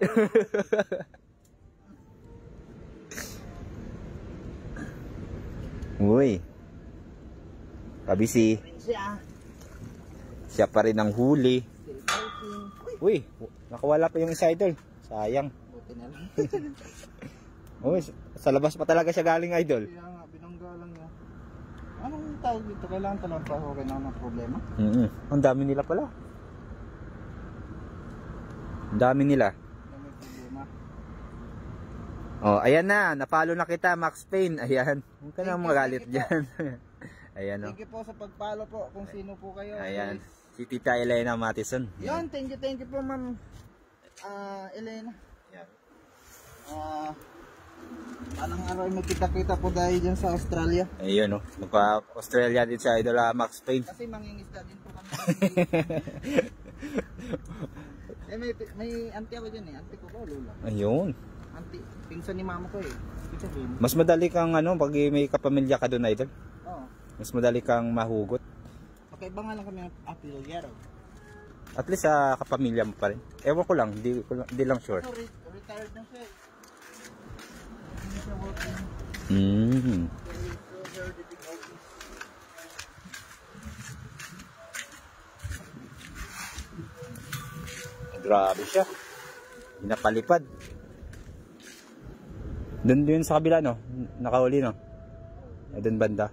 Uy. Kabisi. Siya pa rin ang huli. Uy, nakawala pa yung isa idol. Sayang. Buti na lang. Uy, sa labas pa talaga siya galing idol. Kaya nga, binangga lang niya. Anong tawag dito? Kailangan talagang pahukin ako ng problema? Ang dami nila pala. Ang dami nila. May problema. Oh, ayan na. Napalo na kita, Max Payne. Ayan. Huwag ka nang magalit dyan. Ayan o. Thank you po sa pagpalo po kung sino po kayo. Ayan. Si Tita Elena Mattison. Yun, thank you po ma'am Elena. Anong araw ay magkita-kita po dahil dyan sa Australia. Ayun o. Magpa-Australia din sa idol Max Payne. Kasi mangingisda din po kami. may auntie ako dyan eh. Auntie ko po, Lula. Ayun. Auntie, pinsan ni mama ko eh. Mas madali kang ano, pag may kapamilya ka doon idol. Oo. Mas madali kang mahugot. Okay, ba nga lang kami ng apelyero. At least sa kapamilya mo pa rin. Ewan ko lang, di lang sure. No, retired na siya eh. Grabe siya. Pinapalipad. Doon sa kabila no, nakahuli no. Doon banda.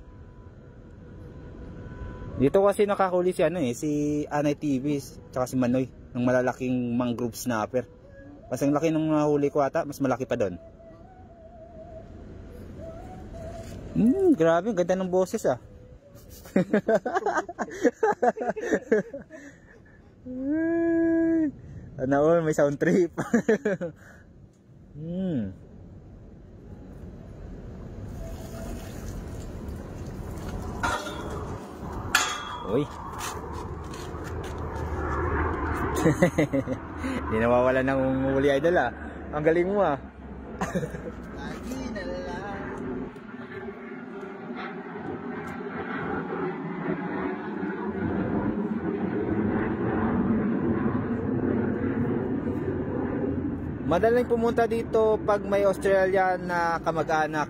Dito kasi nakahuli si ano eh, si Anay TV tsaka si Manoy ng malalaking mangrove snapper. Kasi ang laki ng nahuli ko ata, mas malaki pa doon. Grabe, ang ganda ng boses ah. Ano all, may sound trip. Uy. Hindi nawawala ng huli idol ah. Ang galing mo ah. Lagi na lang. Madaling pumunta dito pag may Australian na kamag-anak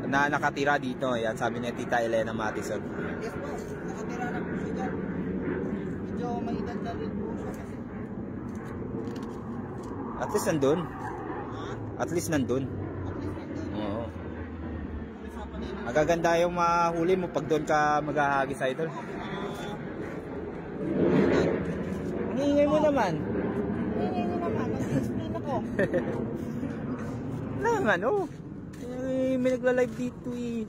na nakatira dito. Yan sabi ni Tita Elena Mattison. Yes po, nakatira na po siya dyan. Medyo may edad na rin po siya kasi. At least nandun. At least nandun. At least nandun. Oo. Usapan na yun. Magaganda yung mahuli mo pag doon ka maghahagis idol. Ang ingay mo naman. Hindi nyo naman, mag-explain ako. Lang ano. May nagla-live dito eh.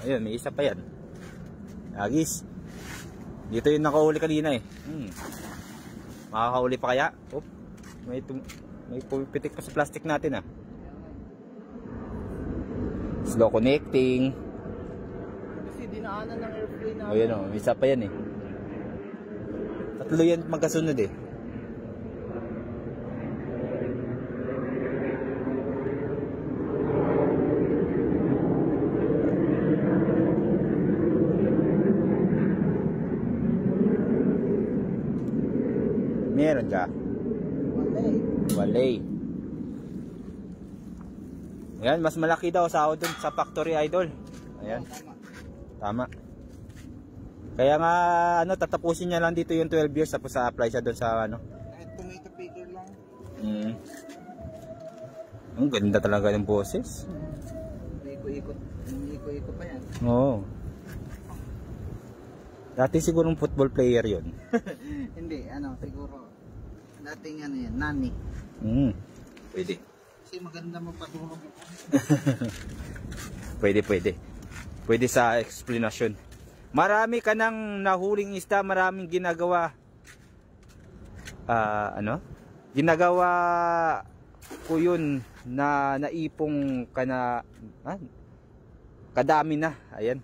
Ayun, may isa pa yan. Agis. Dito yung nakahuli kanina eh. Makakahuli pa kaya? Oop. May pumipitik pa sa plastic natin ah. Slow connecting. Kasi dinaanan ng airplane na. O yan o, may isa pa yan eh. Tatlo yan magkasunod eh. Meron ka? Walay. Ayan, mas malaki daw sahod dun sa factory idol. Ayan. Tama. Kaya nga, ano, tatapusin niya lang dito yung 12 years tapos sa-apply siya dun sa, ano. Kahit tomato picker lang. Ang ganda talaga ng boses. Iko-iko pa yan. Oo. Dati sigurong football player yun. Hindi, ano, siguro. Dating ano yan, nani. Pwede. Kasi maganda magpatulog. Pwede. Pwede sa explanation. Marami ka nang nahuling isda, maraming ginagawa. Ginagawa ko yun na naipong ka na, kadami na. Ayan.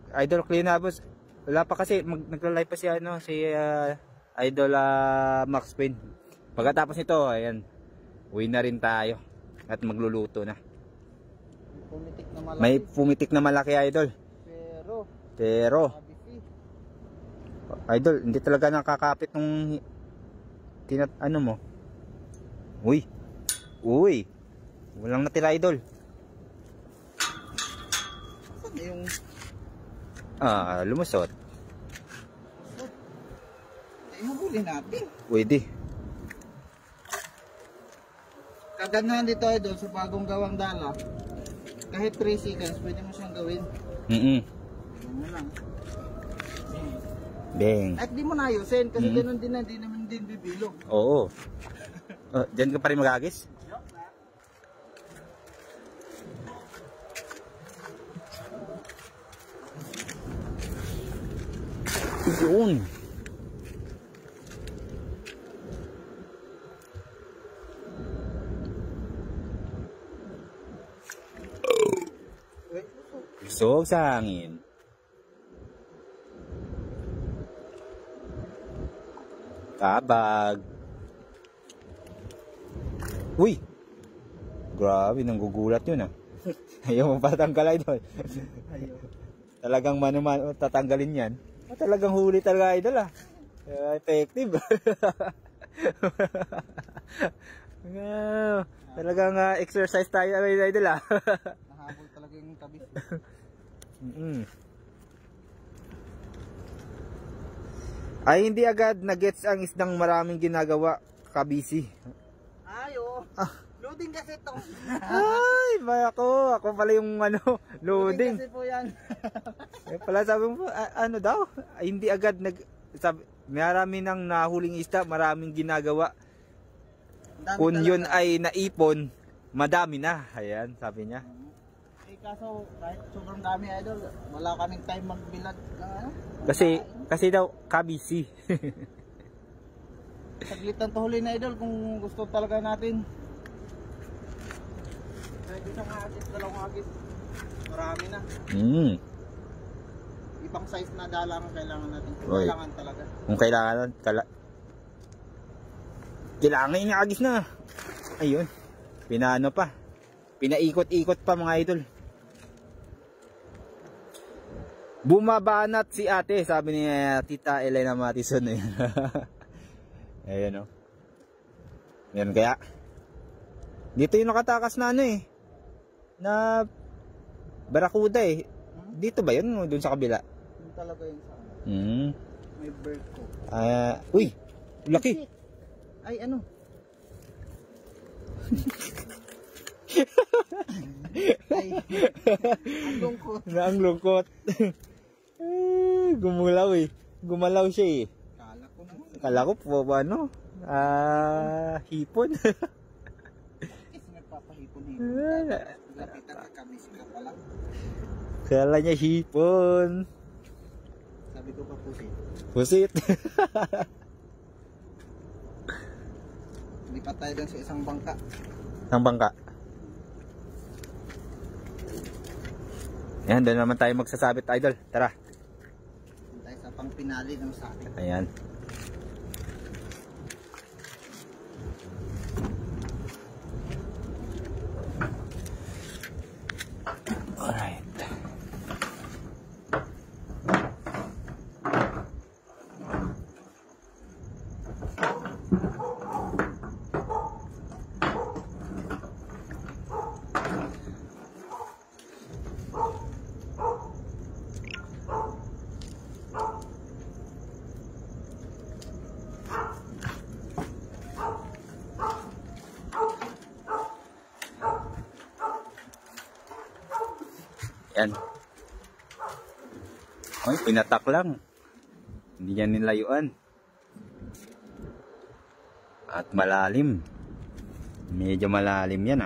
Idol Cleanabos, wala pa kasi, nagla-live pa si Idol Max Payne. Pagkatapos nito, ayan, uwi na rin tayo at magluluto na. May pumitik na malaki, Idol. Pero Idol, hindi talaga nakakapit nung ano mo. Uy, walang natira, Idol. Saan yung lumusot? Ihuli natin. Pwede. Kagandahan dito, Idol, sa bagong gawang dala, kahit 3 seconds pwede mo siyang gawin. Ano lang. Bang. At di mo na ayusin kasi ganun din na, di naman din bibilog. Oo. Diyan ka pa rin magagis? Yun. Lusog sa hangin. Tabag. Uy! Grabe, nanggugulat yun Ayaw mo patanggal, Idol. Talagang mano-mano tatanggalin yan. Talagang huli talaga, Idol effective. Talagang exercise tayo, Idol Nahabol talaga yung tabis. Ay hindi agad na-gets ang isdang maraming ginagawa, kabisi. Ayo. Loading kasi ito. Ay, ako pala yung loading. Kasi po yan. Pala sabi mo, daw? Ay, hindi agad sabi, marami nang nahuling isda, maraming ginagawa. Kung yun ay naipon, madami na. Ayan, sabi niya. Kaso kahit sobrang dami, Idol, wala kaming time magbilad ng Kasi daw kabisi. Saglitan to huli na, Idol, kung gusto talaga natin. Kahit isang agit, dalawang agit, marami na. Ibang size na dala ang kailangan natin. Kailangan talaga. Kung kailangan, kailangan yung agis na. Ayun, pinano pa. Pinaikot-ikot pa, mga Idol. Bumabanat si ate, sabi ni Tita Elena Matison. Ayan Yan kaya. Dito yung nakatakas na na barakuda Dito ba yun? Doon sa kabila? Yun talaga yun sa akin. May bird ko. Uy, laki. Ay, ano? Ay, ang lungkot. Ang lungkot. Gumulaw Gumalaw siya Kala ko po hipon. Kasi nagpapahipon-hipon. Lapitan ka kami sila pala. Kala niya hipon. Sabi ko pa pusit. Pusit. Lipat tayo dun sa isang bangka. Isang bangka. Ayan, doon naman tayo magsasabit, Idol. Tara. Tayo sa pang pinali ng sabit. Ayan. Alright. Yan. Ay, pinatak lang. Hindi yan nilayuan. At malalim. Medyo malalim yan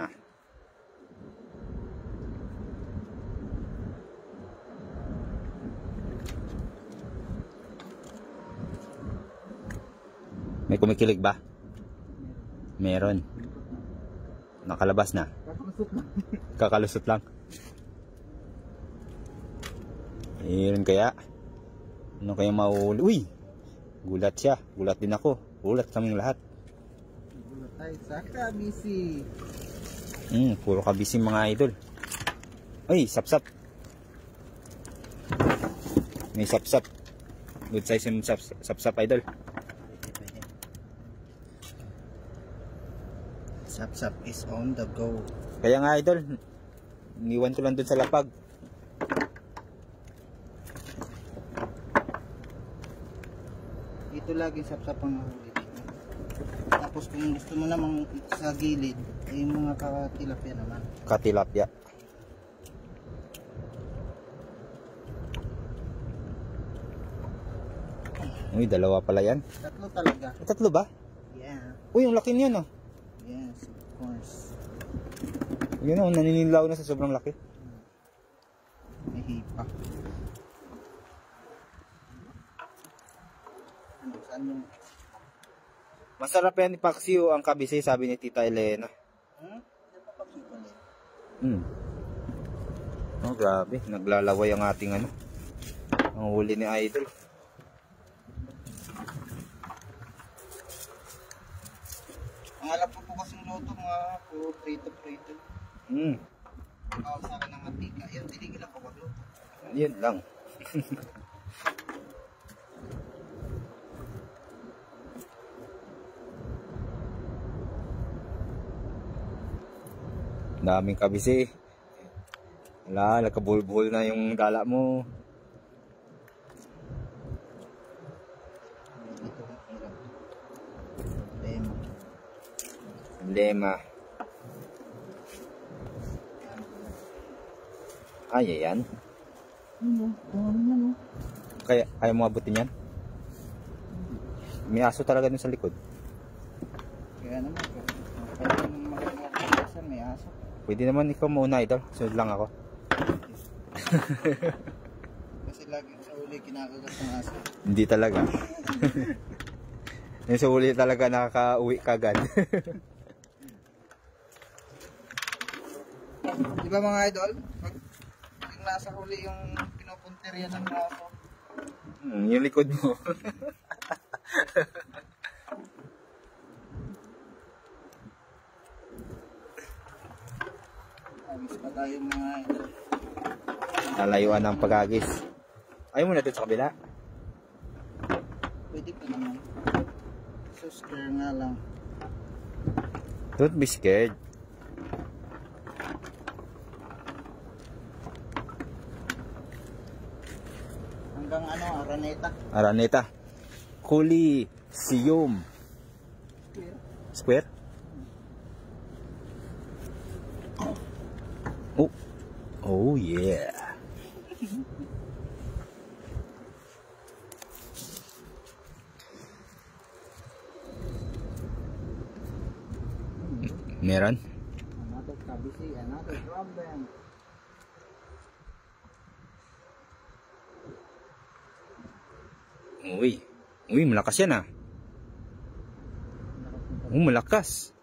kumikilig ba? Meron. Nakalabas na. Kakalusot na. Kakalusot lang. Ayun kaya. Ano kaya mauuli? Uy! Gulat siya. Gulat din ako. Gulat kaming lahat. Gulat tayo sa kabisi. Puro kabisi mga idol. Ay, sapsap. May sapsap. Good size yung sapsap idol. Sapsap is on the go. Kaya nga idol, iniwan ko lang dun sa lapag. Ito lagi sapsap ang nahuli dito. Tapos kung gusto mo namang sa gilid, ay mga katilapia naman. Katilapia. Uy, dalawa pala yan. Tatlo talaga. Tatlo ba? Yeah. Uy, ang laki niyan oh. Yes, of course. Yun oh, naninilaw na sa sobrang laki. May hipa. Ano, saan yung... Masarap yan ipaksiw ang kabisi, sabi ni Tita Elena. Oh, grabe. Naglalaway ang ating ano. Ang huli ni Idol. Ang alam ko po kasing loto, mga puro prito-prito. Tawag sa akin ng mantika. Yan, tinigil ako magluto. Yun lang. Daming kabisi. Wala, nagkabulbul na yung dala mo. Ito ang hirap. Problema. Problema. Ay, ayan. Ano? Kaya mo abutin yan? May aso talaga dun sa likod. Kaya naman, kaya magkakasan may aso. Pwede naman ikaw muna, Idol. Sunod lang ako. Kasi lagi sa uli kinakagat ng aso. Hindi talaga. Yung sa huli talaga nakaka-uwi kagad. Di ba mga idol? Pag nasa huli yung pinupunteriya ng aso. Yung likod mo. Agis pa tayo mga idol. Nalayuan ng pag-agis. Ayaw mo na dito sa kabila. Pwede pa naman. So scare nga lang. Don't be scared. Hanggang ano, Araneta. Araneta. Coliseum. Square? Oh. Oh yeah. Meron? Another kabisi, another problem. Uy. Uy, malakas yan ah. Malakas.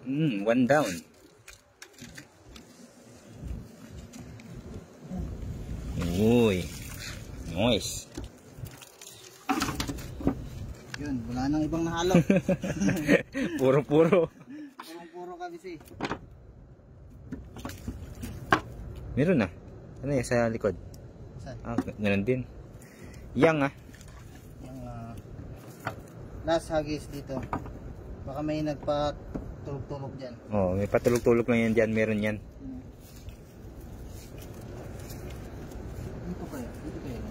One down. Uy. Nice. Yun, wala nang ibang nahalo. Puro-puro. Purong-puro kabisi. Meron na. Ano yan sa likod? Saan? Ah, ganun din. Yang ah. Yung last hagis dito. Baka may nagpa-tulog-tulog dyan. Oh, may patulog-tulog lang yan dyan. Meron yan. Dito kaya? Dito kaya?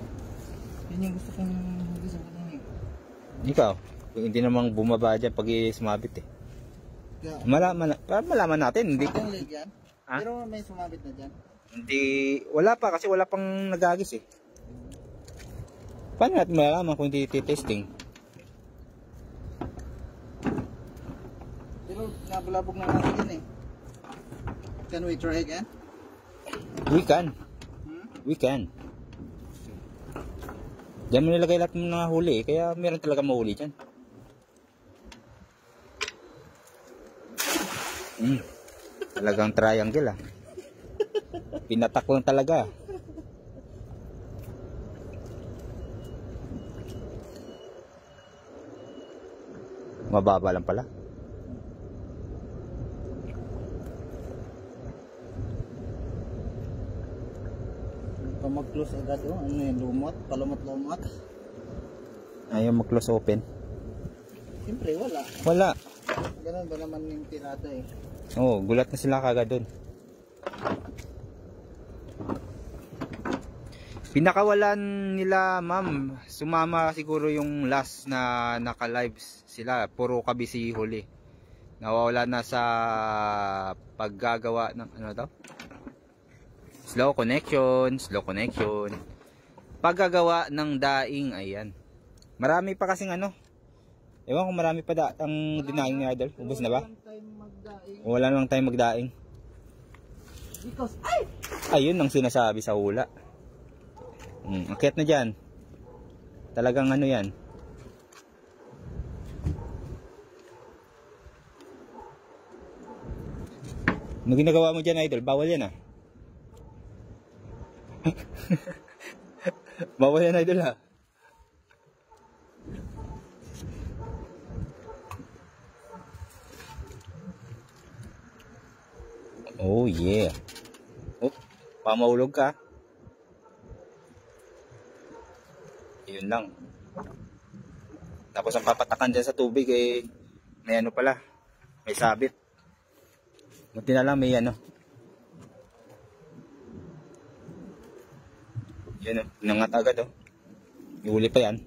Yun yung gusto kong hagis ako din eh. Ikaw, kung hindi namang bumaba dyan pag sumabit eh. Kaya, Malaman natin. Hindi ko. ang leg yan? Ha? Pero may sumabit na dyan. Hindi, wala pa kasi wala pang nagagis eh. Paano natin malalaman kung hindi testing? Pero nabulabog na natin yan eh. Can we try again? We can. We can. Diyan mo nilagay lahat ng mga huli eh, kaya meron talaga mahuli dyan. Talagang triangle ah. Pinatak lang talaga. Mababa lang pala. Mag-close agad oh. Ano yung lumot? Palumot-lumot? Ayaw mag-close open. Siyempre wala. Wala. Ganun ba naman yung tirada eh. Oo, gulat na sila kagad dun. Pinakawalan nila ma'am, sumama siguro yung last na naka-live sila. Puro kabisi huli. Nawawala na sa paggagawa ng ano daw? Slow connection. Paggagawa ng daing, ayan. Marami pa kasing ano. Ewan kung marami pa ang dinaing ni Idol. Ubus na ba? Wala lang tayong magdaing. Because, ayun ang sinasabi sa hula. Akyat na dyan. Talagang ano yan. Ano ginagawa mo dyan, Idol? Bawal yan ah. Bawal yan, Idol ha. Oh yeah. Oh, pamaulog ka. Yun lang. Tapos ang papatakan dyan sa tubig eh, may ano pala, may sabit. Buti na lang may ano. Yan oh, nangat agad oh. Ihuli pa yan.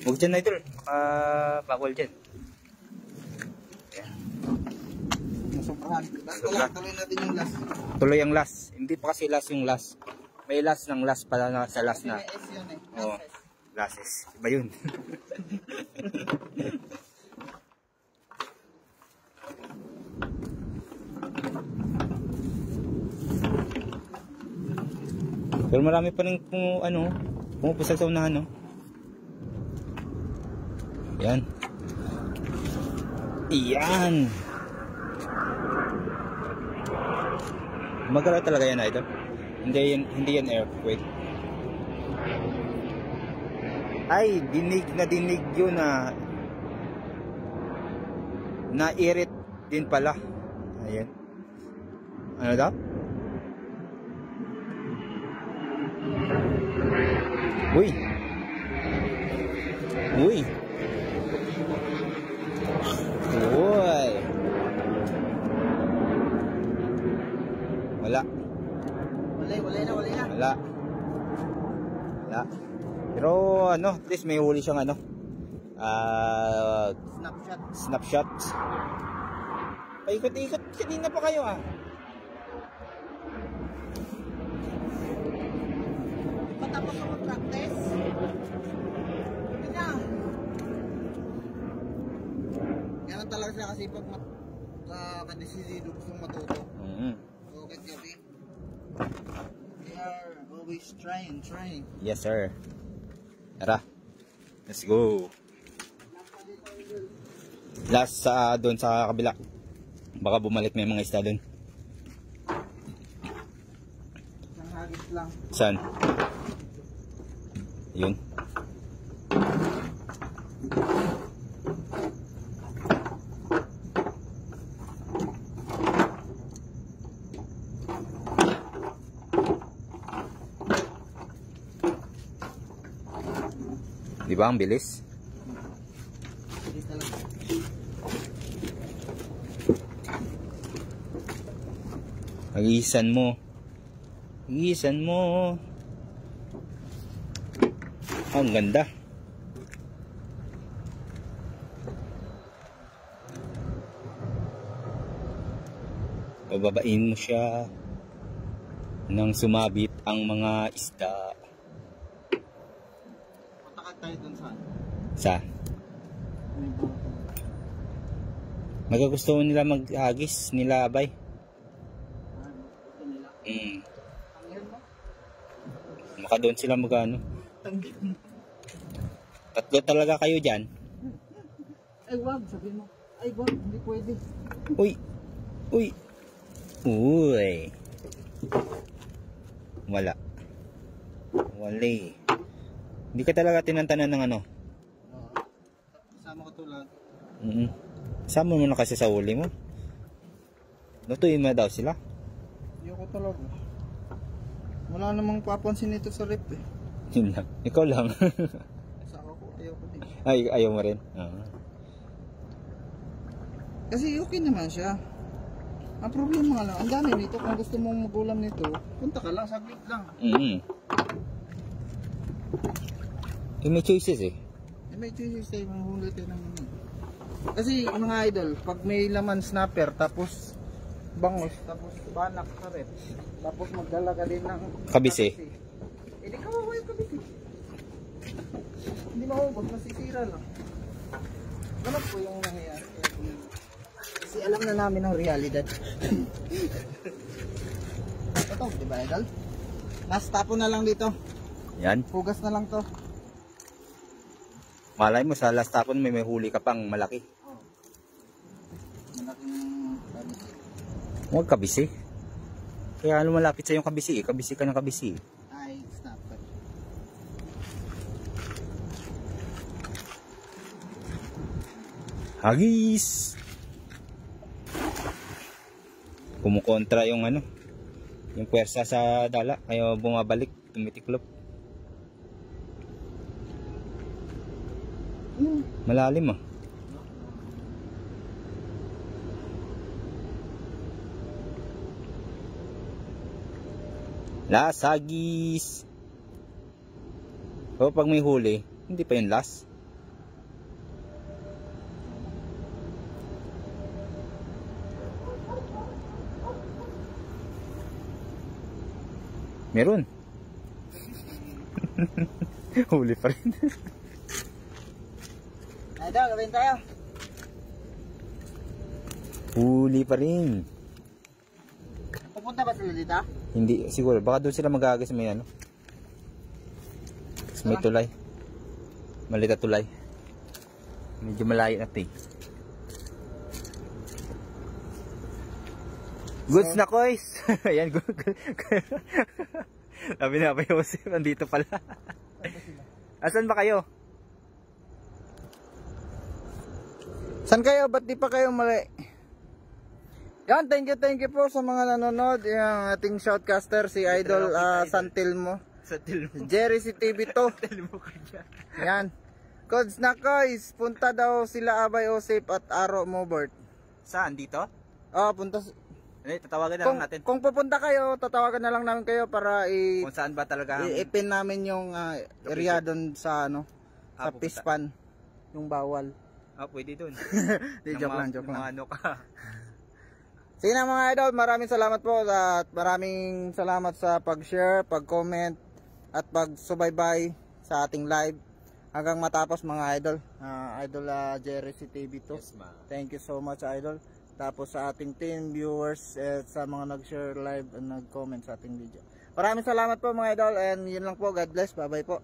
Huwag dyan, Idol. Bawal dyan. Sobrahan. Tuloy natin yung last. Tuloy ang last. Hindi pa kasi last yung last. May last ng last pala na, sa last na. May S yun eh. Oo. Lasses. Iba yun. Pero marami pa rin pumupusag sa unahan, no? Yan. Iyan. Magalaw talaga yan, Idol. Hindi yan earthquake. Ay, dinig yun na nairit din pala. Ayan. Ano daw? Uy. Uy. Uy. Wala. Wala. Pero ano, at least may huli siyang ano. Snapshot. Paikot-ikot kanina pa kayo ah. Patapos ka mag-practice? Hindi na. Ganun talaga siya kasi pag kadesidido gustong matuto. So, kahit gabi. They are always trying. Yes sir. Tara. Let's go. Last doon sa kabila. Baka bumalik may mga isda doon. Isang hagis lang. Saan? Yun. Di ba ang bilis? Bilis talaga. Agisan mo. Ang ganda. Bababain mo siya nang sumabit ang mga isda. Patakad tayo dun saan? Sa? Magagusto nila mag-agis nila abay. Maka doon sila magano. Tatlo talaga kayo dyan. Ay wag, sabihin mo. Ay, ba? Hindi pwede. Uy. Uy. Uy. Wala. Wala eh. Hindi ka talaga tinantanan ng ano. Oo. Kasama ko to lang. Sama mo na kasi sa uli mo. Lutuin mo daw sila. Ayoko talaga. Wala namang papansin nito sa rep eh. Yun lang. Ikaw lang. Sa ako, ayoko din. Ay, ayaw mo rin. Kasi okay naman siya. Ang problema nga lang, ang dami nito. Kung gusto mong magulam nito, punta ka lang, saglit lang. May choices eh. May choices tayo, manghuli tayo ng ano. Kasi mga idol, pag may laman snapper, tapos bangos, tapos banak sa rep, tapos magdala ka din ng Kabisi. Hindi kawawa yung kabisi. Hindi maubos, masisira lang. Ganap po yung nangyayari. Kasi alam na namin ang realidad. Ito, di ba idol? Last tapo na lang dito. Yan. Hugas na lang to. Malay mo sa last tapon may huli ka pang malaki. Malaking kabisi. Huwag kabisi. Kaya ano malapit sa yung kabisi eh. Kabisi ka ng kabisi. Ay, snapper. Hagis! Kumukontra yung ano. Yung puwersa sa dala. Kaya bumabalik. Tumitiklop. Malalim ah. Last hagis. O pag may huli, hindi pa yung last. Meron. Huli pa rin. Idol, gawin tayo. Huli pa rin. Pupunta ba sila dito? Hindi, siguro. Baka doon sila magagas may ano. May tulay. Malita tulay. Medyo malayo na ito eh. Goods na koys! Ayan, good. Sabi na ba Joseph, nandito pala. Asan ba kayo? Saan kayo? Ba't di pa kayo mali? Yan, thank you po sa mga nanonood. Yung ating shoutcaster, si Idol Santilmo. Jerry si TV to. Yan. Codes na guys, punta daw sila Abay Osip at Aro Mobert. Saan? Dito? Punta. Tatawagan na lang natin. Kung pupunta kayo, tatawagan na lang namin kayo para kung saan ba talaga i-pin namin yung area doon sa ano, sa Pispan, yung bawal. Pwede doon. Joke lang. Ano ka? Sige na mga idol, maraming salamat po at maraming salamat sa pag-share, pag-comment at pag-subaybay sa ating live hanggang matapos mga idol. Idol Jerry si TV to. Yes, thank you so much idol. Tapos sa ating team viewers at sa mga nag-share live at nag-comment sa ating video. Maraming salamat po mga idol and yun lang po. God bless. Bye bye po.